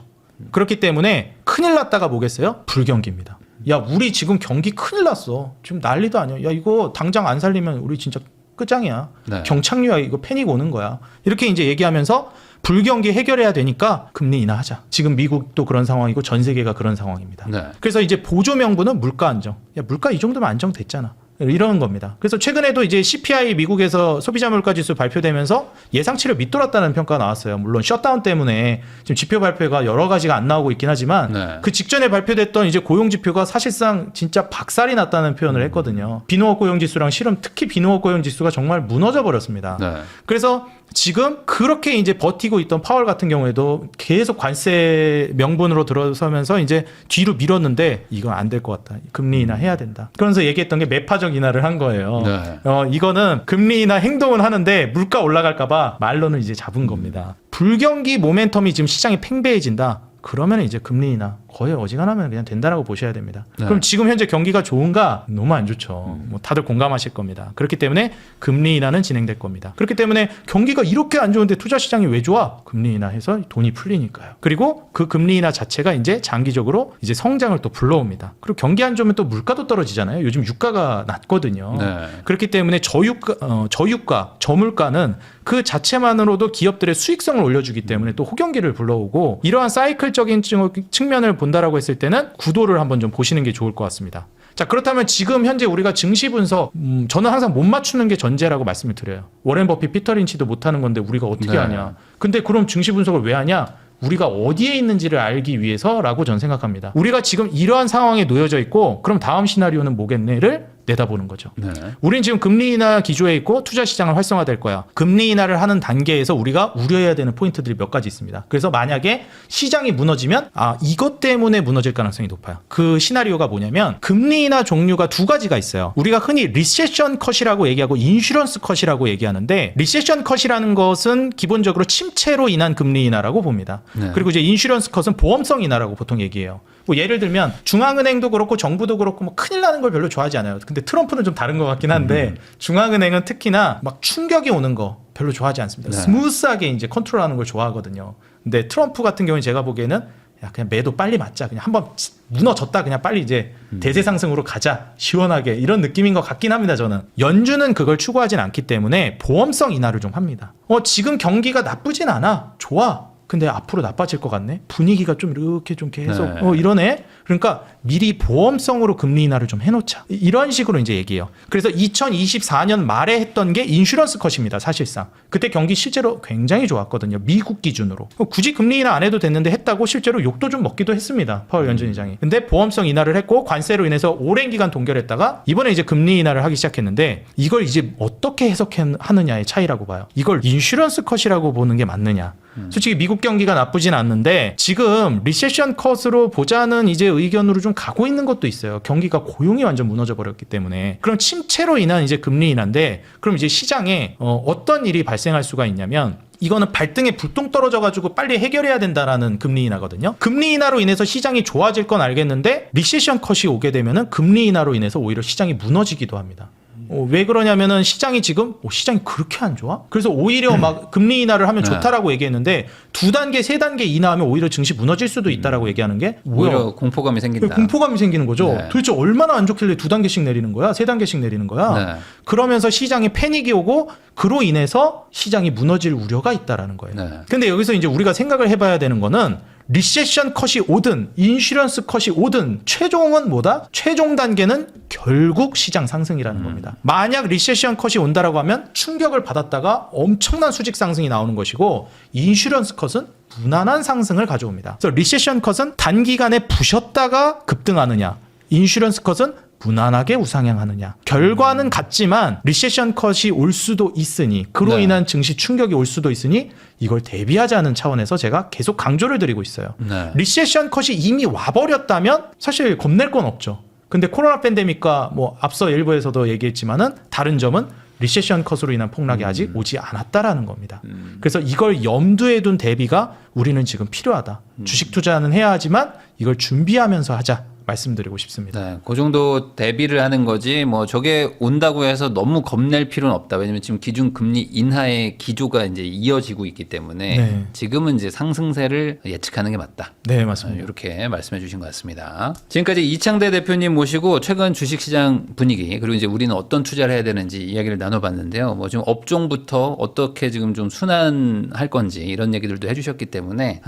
그렇기 때문에 큰일 났다가 뭐겠어요? 불경기입니다. 야, 우리 지금 경기 큰일 났어. 지금 난리도 아니야. 야, 이거 당장 안 살리면 우리 진짜 끝장이야. 네. 경착륙이야. 이거 패닉 오는 거야. 이렇게 이제 얘기하면서 불경기 해결해야 되니까 금리 인하하자. 지금 미국도 그런 상황이고 전 세계가 그런 상황입니다. 네. 그래서 이제 보조 명분은 물가 안정. 야, 물가 이 정도면 안정됐잖아. 이런 겁니다. 그래서 최근에도 이제 CPI 미국에서 소비자 물가 지수 발표되면서 예상치를 밑돌았다는 평가가 나왔어요. 물론 셧다운 때문에 지금 지표 발표가 여러 가지가 안 나오고 있긴 하지만 네. 그 직전에 발표됐던 이제 고용 지표가 사실상 진짜 박살이 났다는 표현을 했거든요. 비농업 고용 지수랑 실험, 특히 비농업 고용 지수가 정말 무너져 버렸습니다. 네. 그래서 지금 그렇게 이제 버티고 있던 파월 같은 경우에도 계속 관세 명분으로 들어서면서 이제 뒤로 밀었는데 이건 안 될 것 같다. 금리 인하 해야 된다. 그러면서 얘기했던 게 매파적 인하를 한 거예요. 네. 이거는 금리 인하 행동은 하는데 물가 올라갈까봐 말로는 이제 잡은 겁니다. 불경기 모멘텀이 지금 시장이 팽배해진다. 그러면 이제 금리 인하 거의 어지간하면 그냥 된다라고 보셔야 됩니다. 네. 그럼 지금 현재 경기가 좋은가? 너무 안 좋죠. 뭐 다들 공감하실 겁니다. 그렇기 때문에 금리 인하는 진행될 겁니다. 그렇기 때문에 경기가 이렇게 안 좋은데 투자 시장이 왜 좋아? 금리 인하해서 돈이 풀리니까요. 그리고 그 금리 인하 자체가 이제 장기적으로 이제 성장을 또 불러옵니다. 그리고 경기 안 좋으면 또 물가도 떨어지잖아요. 요즘 유가가 낮거든요. 네. 그렇기 때문에 저유가, 저물가는 그 자체만으로도 기업들의 수익성을 올려주기 때문에 또 호경기를 불러오고 이러한 사이클적인 측면을 본다라고 했을 때는 구도를 한번 좀 보시는 게 좋을 것 같습니다. 자, 그렇다면 지금 현재 우리가 증시 분석, 저는 항상 못 맞추는 게 전제라고 말씀을 드려요. 워렌 버핏, 피터 린치도 못하는 건데 우리가 어떻게 네. 하냐. 근데 그럼 증시 분석을 왜 하냐? 우리가 어디에 있는지를 알기 위해서라고 저는 생각합니다. 우리가 지금 이러한 상황에 놓여져 있고 그럼 다음 시나리오는 뭐겠네를 내다보는 거죠. 네. 우린 지금 금리 인하 기조에 있고 투자 시장을 활성화될 거야. 금리 인하를 하는 단계에서 우리가 우려해야 되는 포인트들이 몇 가지 있습니다. 그래서 만약에 시장이 무너지면 이것 때문에 무너질 가능성이 높아요. 그 시나리오가 뭐냐면 금리 인하 종류가 두 가지가 있어요. 우리가 흔히 리세션 컷이라고 얘기하고 인슈런스 컷이라고 얘기하는데 리세션 컷이라는 것은 기본적으로 침체로 인한 금리 인하라고 봅니다. 네. 그리고 이제 인슈런스 컷은 보험성 인하라고 보통 얘기해요. 뭐 예를 들면 중앙은행도 그렇고 정부도 그렇고 뭐 큰일 나는 걸 별로 좋아하지 않아요. 근데 트럼프는 좀 다른 것 같긴 한데 중앙은행은 특히나 막 충격이 오는 거 별로 좋아하지 않습니다. 네. 스무스하게 이제 컨트롤하는 걸 좋아하거든요. 근데 트럼프 같은 경우는 제가 보기에는 야 그냥 매도 빨리 맞자. 그냥 한번 무너졌다 그냥 빨리 이제 대세 상승으로 가자. 시원하게 이런 느낌인 것 같긴 합니다. 저는. 연준은 그걸 추구하진 않기 때문에 보험성 인하를 좀 합니다. 지금 경기가 나쁘진 않아. 좋아. 근데 앞으로 나빠질 것 같네. 분위기가 좀 이렇게 좀 계속 네. 이러네. 그러니까 미리 보험성으로 금리 인하를 좀 해놓자. 이런 식으로 이제 얘기해요. 그래서 2024년 말에 했던 게 인슈런스 컷입니다. 사실상 그때 경기 실제로 굉장히 좋았거든요. 미국 기준으로. 굳이 금리 인하 안 해도 됐는데 했다고 실제로 욕도 좀 먹기도 했습니다. 파월 연준의장이. 근데 보험성 인하를 했고 관세로 인해서 오랜 기간 동결했다가 이번에 이제 금리 인하를 하기 시작했는데 이걸 이제 어떻게 해석하느냐의 차이라고 봐요. 이걸 인슈런스 컷이라고 보는 게 맞느냐. 솔직히 미국 경기가 나쁘진 않는데 지금 리세션 컷으로 보자는 이제 의견으로 좀 가고 있는 것도 있어요. 경기가 고용이 완전 무너져 버렸기 때문에. 그럼 침체로 인한 이제 금리 인하인데 그럼 이제 시장에 어떤 일이 발생할 수가 있냐면 이거는 발등에 불똥 떨어져가지고 빨리 해결해야 된다라는 금리 인하거든요. 금리 인하로 인해서 시장이 좋아질 건 알겠는데 리세션 컷이 오게 되면은 금리 인하로 인해서 오히려 시장이 무너지기도 합니다. 왜 그러냐면은 시장이 지금 시장이 그렇게 안 좋아? 그래서 오히려 막 금리 인하를 하면 좋다라고 얘기했는데 2단계, 3단계 인하하면 오히려 증시 무너질 수도 있다라고 얘기하는 게 뭐야? 오히려 공포감이 생긴다. 공포감이 생기는 거죠. 네. 도대체 얼마나 안 좋길래 2단계씩 내리는 거야? 3단계씩 내리는 거야? 네. 그러면서 시장에 패닉이 오고 그로 인해서 시장이 무너질 우려가 있다라는 거예요. 네. 근데 여기서 이제 우리가 생각을 해봐야 되는 거는 리세션 컷이 오든 인슈런스 컷이 오든 최종은 뭐다? 최종 단계는 결국 시장 상승이라는 겁니다. 만약 리세션 컷이 온다라고 하면 충격을 받았다가 엄청난 수직 상승이 나오는 것이고 인슈런스 컷은 무난한 상승을 가져옵니다. 그래서 리세션 컷은 단기간에 부셨다가 급등하느냐, 인슈런스 컷은 무난하게 우상향하느냐. 결과는 같지만 리세션 컷이 올 수도 있으니 그로 네. 인한 증시 충격이 올 수도 있으니 이걸 대비하자는 차원에서 제가 계속 강조를 드리고 있어요. 네. 리세션 컷이 이미 와버렸다면 사실 겁낼 건 없죠. 근데 코로나 팬데믹과 뭐 앞서 일부에서도 얘기했지만은 다른 점은 리세션 컷으로 인한 폭락이 아직 오지 않았다라는 겁니다. 그래서 이걸 염두에 둔 대비가 우리는 지금 필요하다. 주식 투자는 해야 하지만 이걸 준비하면서 하자. 말씀드리고 싶습니다. 네, 그 정도 대비를 하는 거지 뭐 저게 온다고 해서 너무 겁낼 필요는 없다. 왜냐면 지금 기준 금리 인하의 기조가 이제 이어지고 있기 때문에 네. 지금은 이제 상승세를 예측하는 게 맞다. 네, 맞습니다. 이렇게 말씀해 주신 것 같습니다. 지금까지 이창대 대표님 모시고 최근 주식시장 분위기 그리고 이제 우리는 어떤 투자를 해야 되는지 이야기를 나눠봤는데요. 뭐 지금 업종부터 어떻게 지금 좀 순환할 건지 이런 얘기들도 해주셨기 때문에 때문에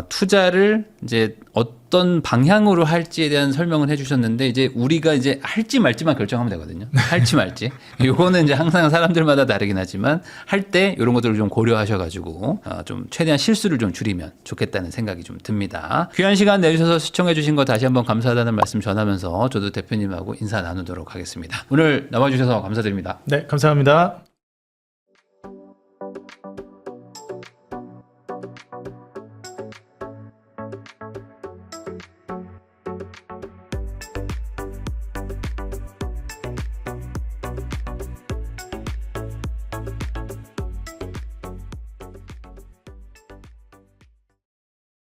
투자를 이제 어떤 방향으로 할지에 대한 설명을 해주셨는데 이제 우리가 이제 할지 말지만 결정하면 되거든요. 할지 말지. 요거는 이제 항상 사람들마다 다르긴 하지만 할 때 이런 것들을 좀 고려하셔가지고 좀 최대한 실수를 좀 줄이면 좋겠다는 생각이 좀 듭니다. 귀한 시간 내주셔서 시청해주신 거 다시 한번 감사하다는 말씀 전하면서 저도 대표님하고 인사 나누도록 하겠습니다. 오늘 나와주셔서 감사드립니다. 네, 감사합니다.